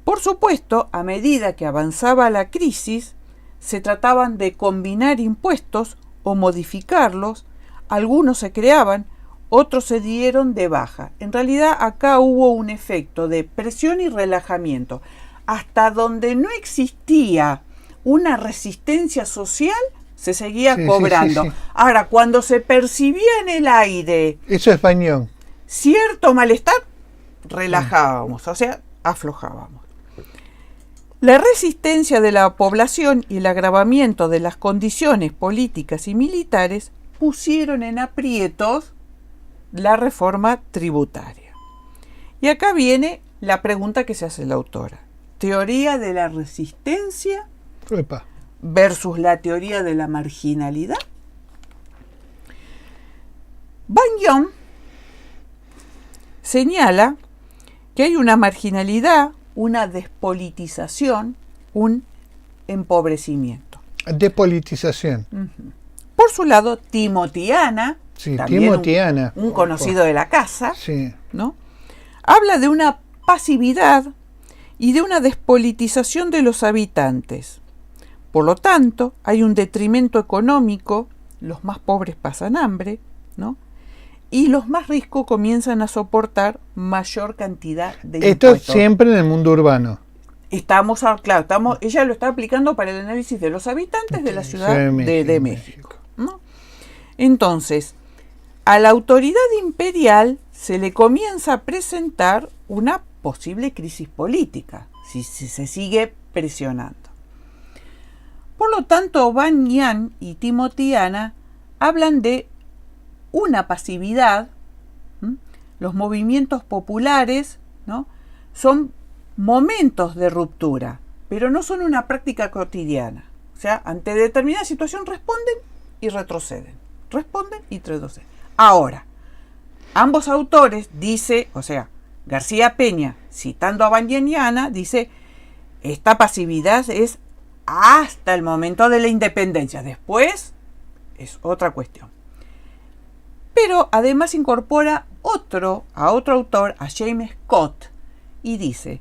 Por supuesto, a medida que avanzaba la crisis, se trataban de combinar impuestos o modificarlos, algunos se creaban, otros se dieron de baja. En realidad acá hubo un efecto de presión y relajamiento. Hasta donde no existía una resistencia social, se seguía cobrando. Sí. Ahora, cuando se percibía en el aire... Eso es Bañón. Cierto malestar, relajábamos, o sea, aflojábamos. La resistencia de la población y el agravamiento de las condiciones políticas y militares pusieron en aprietos la reforma tributaria. Y acá viene la pregunta que se hace la autora. Teoría de la resistencia versus la teoría de la marginalidad. Bañón señala que hay una marginalidad, una despolitización, un empobrecimiento. Depolitización. Por su lado, Timotiana, sí, Timotiana, un conocido de la casa, sí, ¿no? Habla de una pasividad y de una despolitización de los habitantes. Por lo tanto, hay un detrimento económico, los más pobres pasan hambre, ¿no? Y los más ricos comienzan a soportar mayor cantidad de impuestos. Esto siempre en el mundo urbano. Ella lo está aplicando para el análisis de los habitantes de la ciudad de México, ¿no? Entonces, a la autoridad imperial se le comienza a presentar una posible crisis política, si se sigue presionando. Por lo tanto, Bañón y Timotiana hablan de una pasividad. Los movimientos populares, ¿no?, son momentos de ruptura, pero no son una práctica cotidiana. O sea, ante determinada situación responden y retroceden. Responden y retroceden. Ahora, ambos autores dice, o sea, García Peña, citando a Bañoniana, dice, esta pasividad es hasta el momento de la independencia. Después es otra cuestión. Pero además incorpora a otro autor, a James Scott, y dice,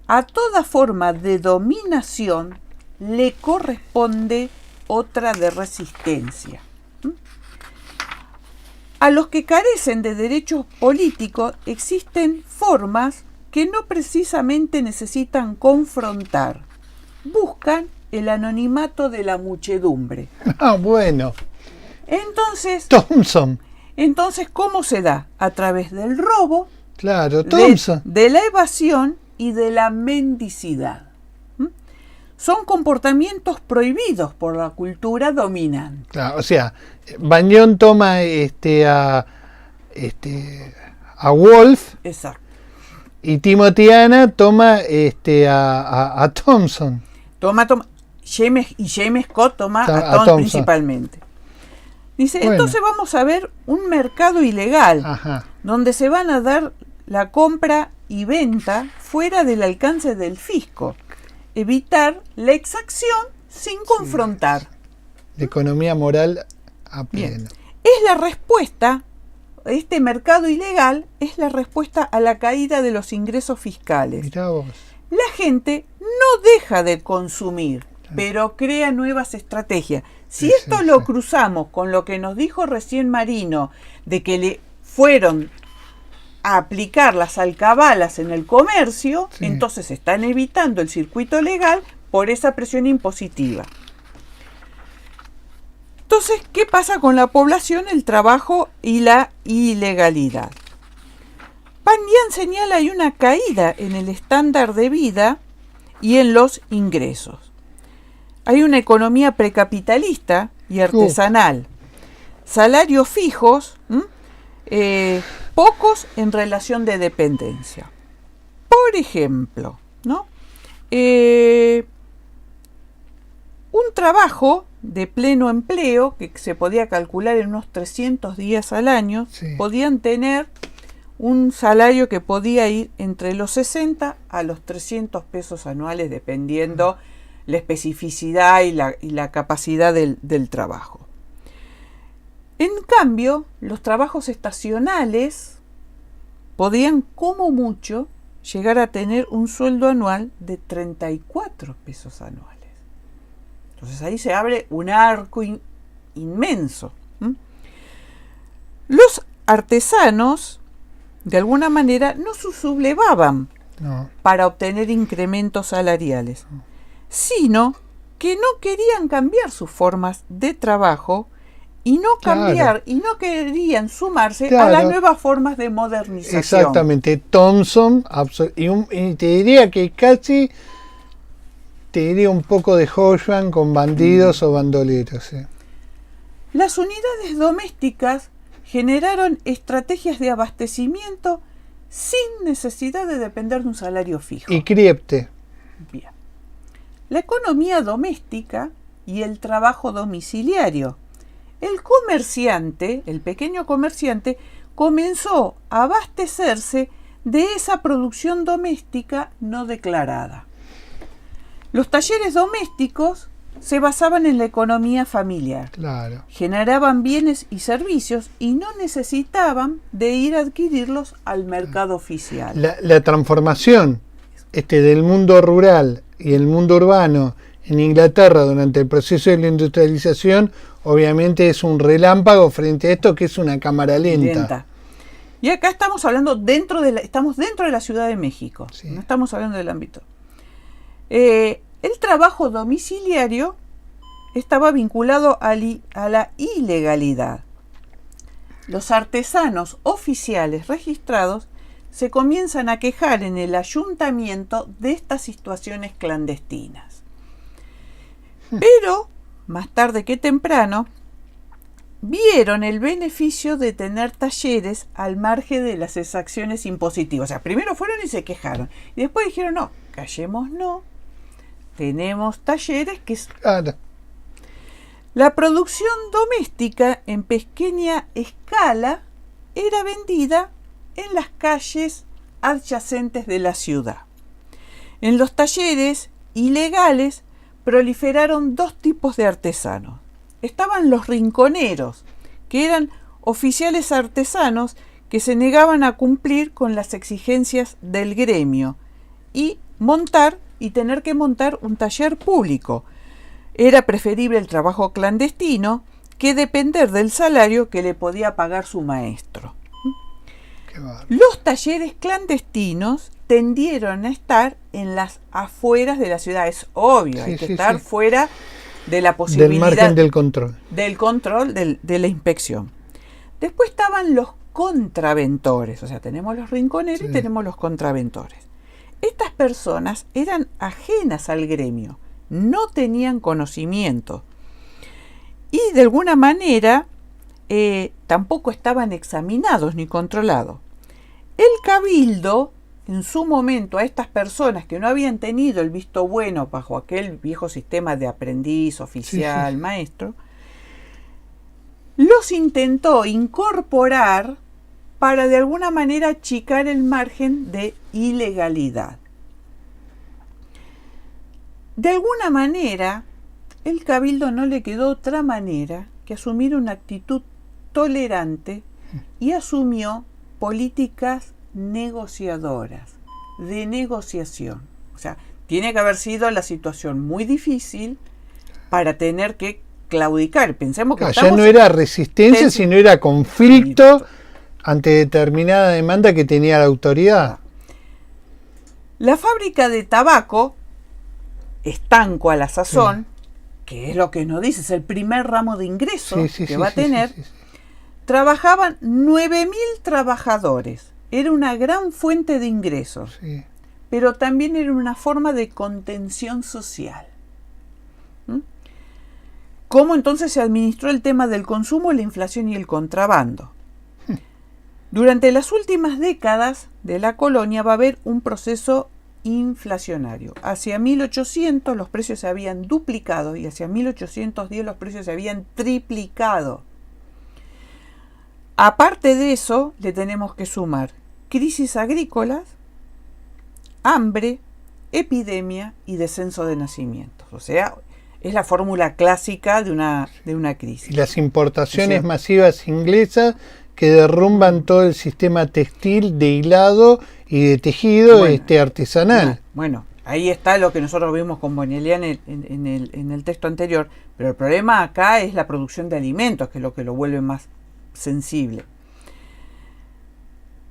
a toda forma de dominación le corresponde otra de resistencia. A los que carecen de derechos políticos existen formas que no precisamente necesitan confrontar. Buscan el anonimato de la muchedumbre. Ah, bueno. Entonces, ¿cómo se da? A través del robo, claro, Thompson, de la evasión y de la mendicidad. son comportamientos prohibidos por la cultura dominante. Claro, o sea, Bañón toma a Wolf. Exacto. Y Timotiana toma a Thompson. James Scott toma a Thompson principalmente. Dice, bueno. Entonces vamos a ver un mercado ilegal, Ajá. donde se van a dar la compra y venta fuera del alcance del fisco. Evitar la exacción sin confrontar. De economía moral a pleno. Bien. Es la respuesta, este mercado ilegal es la respuesta a la caída de los ingresos fiscales. Mirá vos. La gente no deja de consumir, pero crea nuevas estrategias. Si esto lo cruzamos con lo que nos dijo recién Marino, de que le fueron a aplicar las alcabalas en el comercio, entonces están evitando el circuito legal por esa presión impositiva. Entonces, ¿qué pasa con la población, el trabajo y la ilegalidad? Pandian señala hay una caída en el estándar de vida y en los ingresos. Hay una economía precapitalista y artesanal. Salarios fijos, pocos en relación de dependencia. Por ejemplo, ¿no? Un trabajo de pleno empleo, que se podía calcular en unos 300 días al año, podían tener un salario que podía ir entre los 60 a los 300 pesos anuales, dependiendo la especificidad y la capacidad del trabajo. En cambio, los trabajos estacionales podían, como mucho, llegar a tener un sueldo anual de 34 pesos anuales. Entonces ahí se abre un arco inmenso. Los artesanos, de alguna manera, no se sublevaban para obtener incrementos salariales, sino que no querían cambiar sus formas de trabajo y no querían sumarse a las nuevas formas de modernización. Exactamente, Thompson, y te diría que casi un poco de Hoshman con bandidos o bandoleros. Las unidades domésticas generaron estrategias de abastecimiento sin necesidad de depender de un salario fijo. Y Kriepte. Bien. La economía doméstica y el trabajo domiciliario. El comerciante, el pequeño comerciante, comenzó a abastecerse de esa producción doméstica no declarada. Los talleres domésticos se basaban en la economía familiar. Claro. Generaban bienes y servicios y no necesitaban de ir a adquirirlos al mercado oficial. La transformación del mundo rural y el mundo urbano en Inglaterra durante el proceso de la industrialización obviamente es un relámpago frente a esto que es una cámara lenta. Y acá estamos hablando dentro de la Ciudad de México, no estamos hablando del ámbito. El trabajo domiciliario estaba vinculado a la ilegalidad. Los artesanos oficiales registrados se comienzan a quejar en el ayuntamiento de estas situaciones clandestinas. Pero, más tarde que temprano, vieron el beneficio de tener talleres al margen de las exacciones impositivas. O sea, primero fueron y se quejaron. Y después dijeron, no, callémonos, tenemos talleres que... Claro. La producción doméstica en pequeña escala era vendida en las calles adyacentes de la ciudad. En los talleres ilegales proliferaron dos tipos de artesanos. Estaban los rinconeros, que eran oficiales artesanos que se negaban a cumplir con las exigencias del gremio y tener que montar un taller público. Era preferible el trabajo clandestino que depender del salario que le podía pagar su maestro. Los talleres clandestinos tendieron a estar en las afueras de la ciudad. Es obvio, hay que estar fuera de la posibilidad del margen del control. Del control de la inspección. Después estaban los contraventores, o sea, tenemos los rinconeros y tenemos los contraventores. Estas personas eran ajenas al gremio, no tenían conocimiento y de alguna manera tampoco estaban examinados ni controlados. El cabildo, en su momento, a estas personas que no habían tenido el visto bueno bajo aquel viejo sistema de aprendiz, oficial, maestro, los intentó incorporar para de alguna manera achicar el margen de ilegalidad. De alguna manera, el cabildo no le quedó otra manera que asumir una actitud tolerante y asumió políticas negociadoras, de negociación. O sea, tiene que haber sido la situación muy difícil para tener que claudicar. Pensemos que ya no era resistencia, sino era conflicto ante determinada demanda que tenía la autoridad. La fábrica de tabaco, Estanco a la sazón, que es lo que nos dice, es el primer ramo de ingresos que va a tener, trabajaban 9.000 trabajadores. Era una gran fuente de ingresos, pero también era una forma de contención social. ¿Cómo entonces se administró el tema del consumo, la inflación y el contrabando? Durante las últimas décadas de la colonia va a haber un proceso inflacionario. Hacia 1800 los precios se habían duplicado y hacia 1810 los precios se habían triplicado. Aparte de eso, le tenemos que sumar crisis agrícolas, hambre, epidemia y descenso de nacimientos. O sea, es la fórmula clásica de una crisis. Y las importaciones masivas inglesas que derrumban todo el sistema textil de hilado y de tejido artesanal. Bueno, ahí está lo que nosotros vimos con Bonellian en el texto anterior, pero el problema acá es la producción de alimentos, que es lo que lo vuelve más sensible.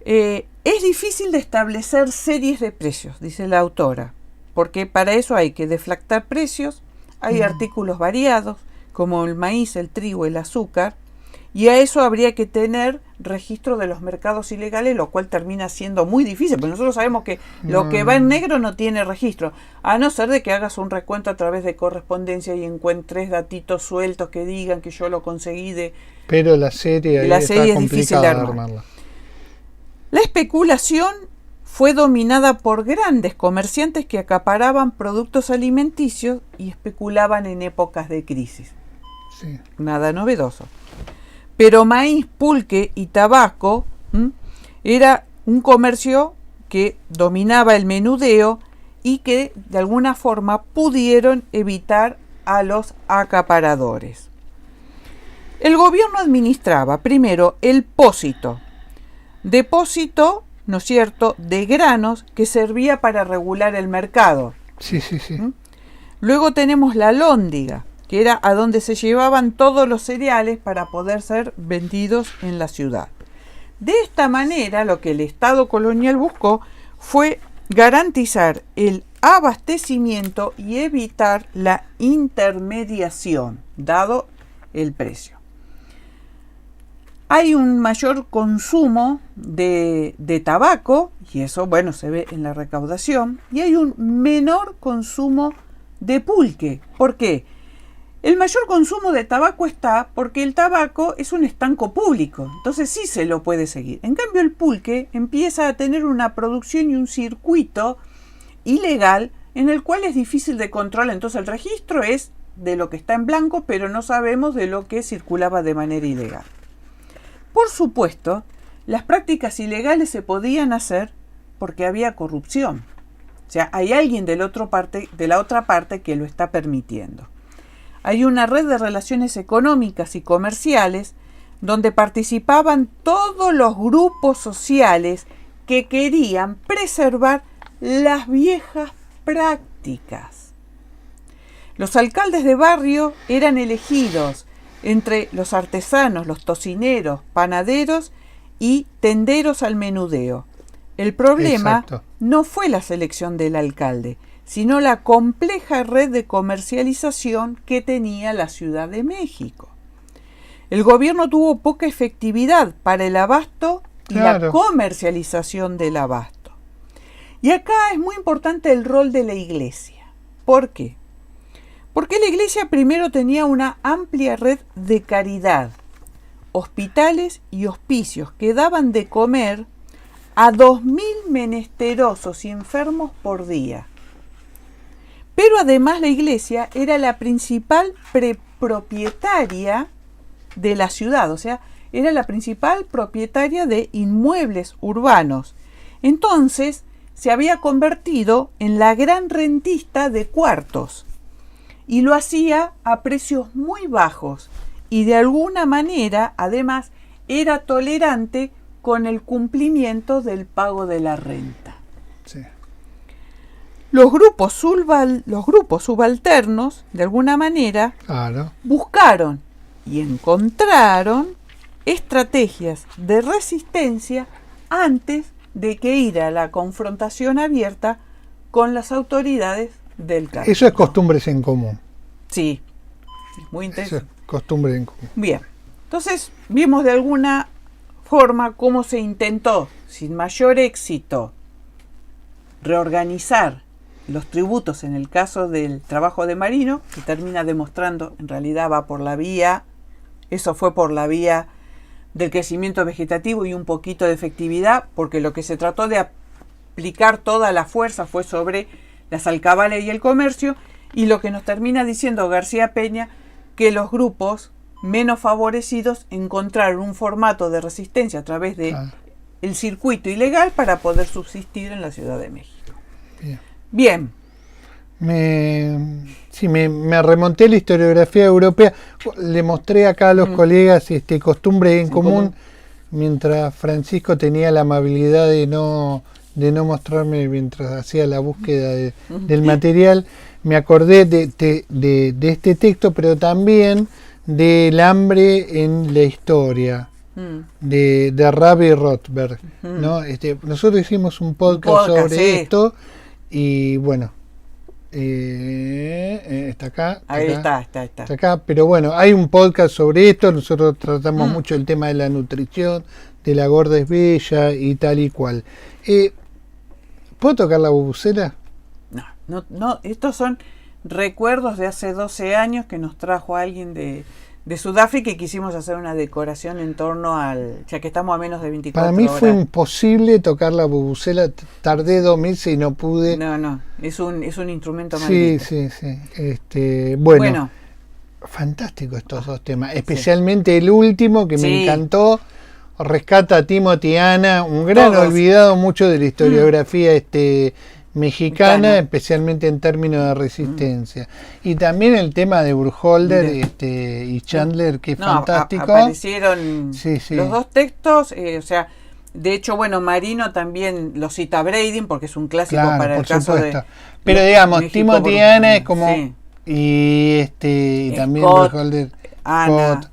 Es difícil de establecer series de precios, dice la autora, porque para eso hay que deflactar precios, hay artículos variados, como el maíz, el trigo, el azúcar, y a eso habría que tener registro de los mercados ilegales, lo cual termina siendo muy difícil, porque nosotros sabemos que lo que va en negro no tiene registro, a no ser de que hagas un recuento a través de correspondencia y encuentres datitos sueltos que digan que yo lo conseguí de... Pero la serie es difícil de armarla. La especulación fue dominada por grandes comerciantes que acaparaban productos alimenticios y especulaban en épocas de crisis. Nada novedoso. Pero maíz, pulque y tabaco era un comercio que dominaba el menudeo y que de alguna forma pudieron evitar a los acaparadores. El gobierno administraba primero el pósito, depósito, ¿no es cierto?, de granos que servía para regular el mercado. Luego tenemos la alhóndiga, que era a donde se llevaban todos los cereales para poder ser vendidos en la ciudad. De esta manera, lo que el Estado colonial buscó fue garantizar el abastecimiento y evitar la intermediación, dado el precio. Hay un mayor consumo de tabaco, y eso, bueno, se ve en la recaudación, y hay un menor consumo de pulque. ¿Por qué? El mayor consumo de tabaco está porque el tabaco es un estanco público, entonces sí se lo puede seguir. En cambio, el pulque empieza a tener una producción y un circuito ilegal en el cual es difícil de controlar. Entonces el registro es de lo que está en blanco, pero no sabemos de lo que circulaba de manera ilegal. Por supuesto, las prácticas ilegales se podían hacer porque había corrupción. O sea, hay alguien de la otra parte que lo está permitiendo. Hay una red de relaciones económicas y comerciales donde participaban todos los grupos sociales que querían preservar las viejas prácticas. Los alcaldes de barrio eran elegidos entre los artesanos, los tocineros, panaderos y tenderos al menudeo. El problema no fue la selección del alcalde, sino la compleja red de comercialización que tenía la Ciudad de México. El gobierno tuvo poca efectividad para el abasto y la comercialización del abasto. Y acá es muy importante el rol de la iglesia. ¿Por qué? Porque la iglesia primero tenía una amplia red de caridad, hospitales y hospicios que daban de comer a 2.000 menesterosos y enfermos por día. Pero además la iglesia era la principal propietaria de la ciudad, o sea, era la principal propietaria de inmuebles urbanos. Entonces, se había convertido en la gran rentista de cuartos y lo hacía a precios muy bajos y de alguna manera, además, era tolerante con el cumplimiento del pago de la renta. Sí. Los grupos subalternos, de alguna manera, Claro. buscaron y encontraron estrategias de resistencia antes de que ir a la confrontación abierta con las autoridades del cargo. Eso es costumbres en común. Sí, muy Eso es interesante. costumbres en común. Bien, entonces vimos de alguna forma cómo se intentó, sin mayor éxito, reorganizar los tributos en el caso del trabajo de Marino, que termina demostrando, en realidad va por la vía, eso fue por la vía del crecimiento vegetativo y un poquito de efectividad, porque lo que se trató de aplicar toda la fuerza fue sobre las alcabales y el comercio, y lo que nos termina diciendo García Peña, que los grupos menos favorecidos encontraron un formato de resistencia a través de el circuito ilegal para poder subsistir en la Ciudad de México. Bien. Me remonté a la historiografía europea. Le mostré acá a los colegas costumbres en común, mientras Francisco tenía la amabilidad de no mostrarme mientras hacía la búsqueda del material. Me acordé de este texto, pero también del hambre en la historia de Rabi Rothberg, ¿no? Nosotros hicimos un podcast sobre esto y bueno, está acá. Ahí está. Está acá, pero bueno, hay un podcast sobre esto. Nosotros tratamos mucho el tema de la nutrición, de la gorda es bella y tal y cual. ¿Puedo tocar la bubucela? No, estos son recuerdos de hace 12 años que nos trajo alguien de Sudáfrica y quisimos hacer una decoración en torno ya que estamos a menos de 24 horas. Para mí fue horas. Imposible tocar la bubucela, tardé 2 meses y no pude. No, es un instrumento maldito. Sí. Bueno, fantástico estos dos temas, especialmente el último que me encantó. Rescata a Timothy Ana, un gran olvidado mucho de la historiografía mexicana, especialmente en términos de resistencia. Y también el tema de Burkholder y Chandler, que es fantástico. Aparecieron los dos textos, de hecho, Marino también lo cita Brading, porque es un clásico para el caso de... Pero digamos, Timothy Ana es como... Y también Burkholder, Ana,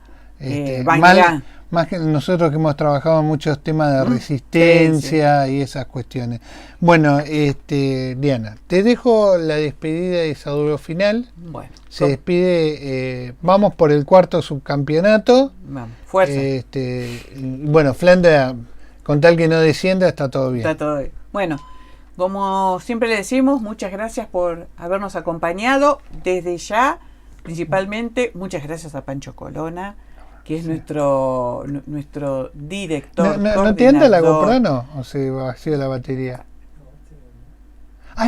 más que nosotros que hemos trabajado en muchos temas de resistencia y esas cuestiones. Bueno, Diana, te dejo la despedida y saludo final. Bueno, se despide, vamos por el cuarto subcampeonato. Vamos, fuerza. Bueno, Flanders, con tal que no descienda, está todo bien. Está todo bien. Bueno, como siempre le decimos, muchas gracias por habernos acompañado desde ya. Principalmente, muchas gracias a Pancho Colonna, que es nuestro director. ¿No te anda la GoPro, no? ¿O se vació la batería?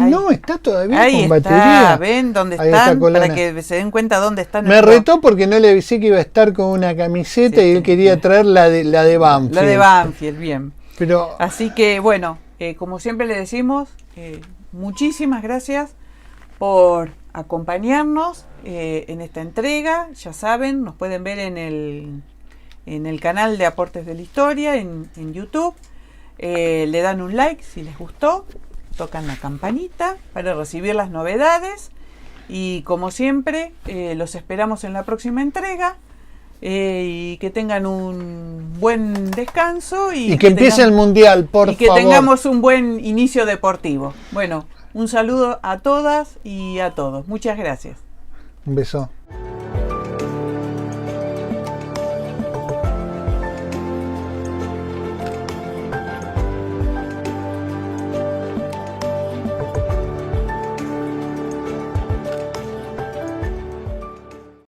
No, está todavía ahí con está, batería. ¿Ven dónde Ahí están? está Para que se den cuenta dónde están. Me retó porque no le avisé que iba a estar con una camiseta y él quería traer la de Banfield. La de Banfield, bien. Pero, así que, como siempre le decimos, muchísimas gracias por acompañarnos en esta entrega. Ya saben, nos pueden ver en el canal de Aportes de la Historia en YouTube. Le dan un like si les gustó, tocan la campanita para recibir las novedades y como siempre los esperamos en la próxima entrega. Y que tengan un buen descanso y que empiece el mundial, por favor. Y que tengamos un buen inicio deportivo. Bueno, un saludo a todas y a todos. Muchas gracias. Un beso.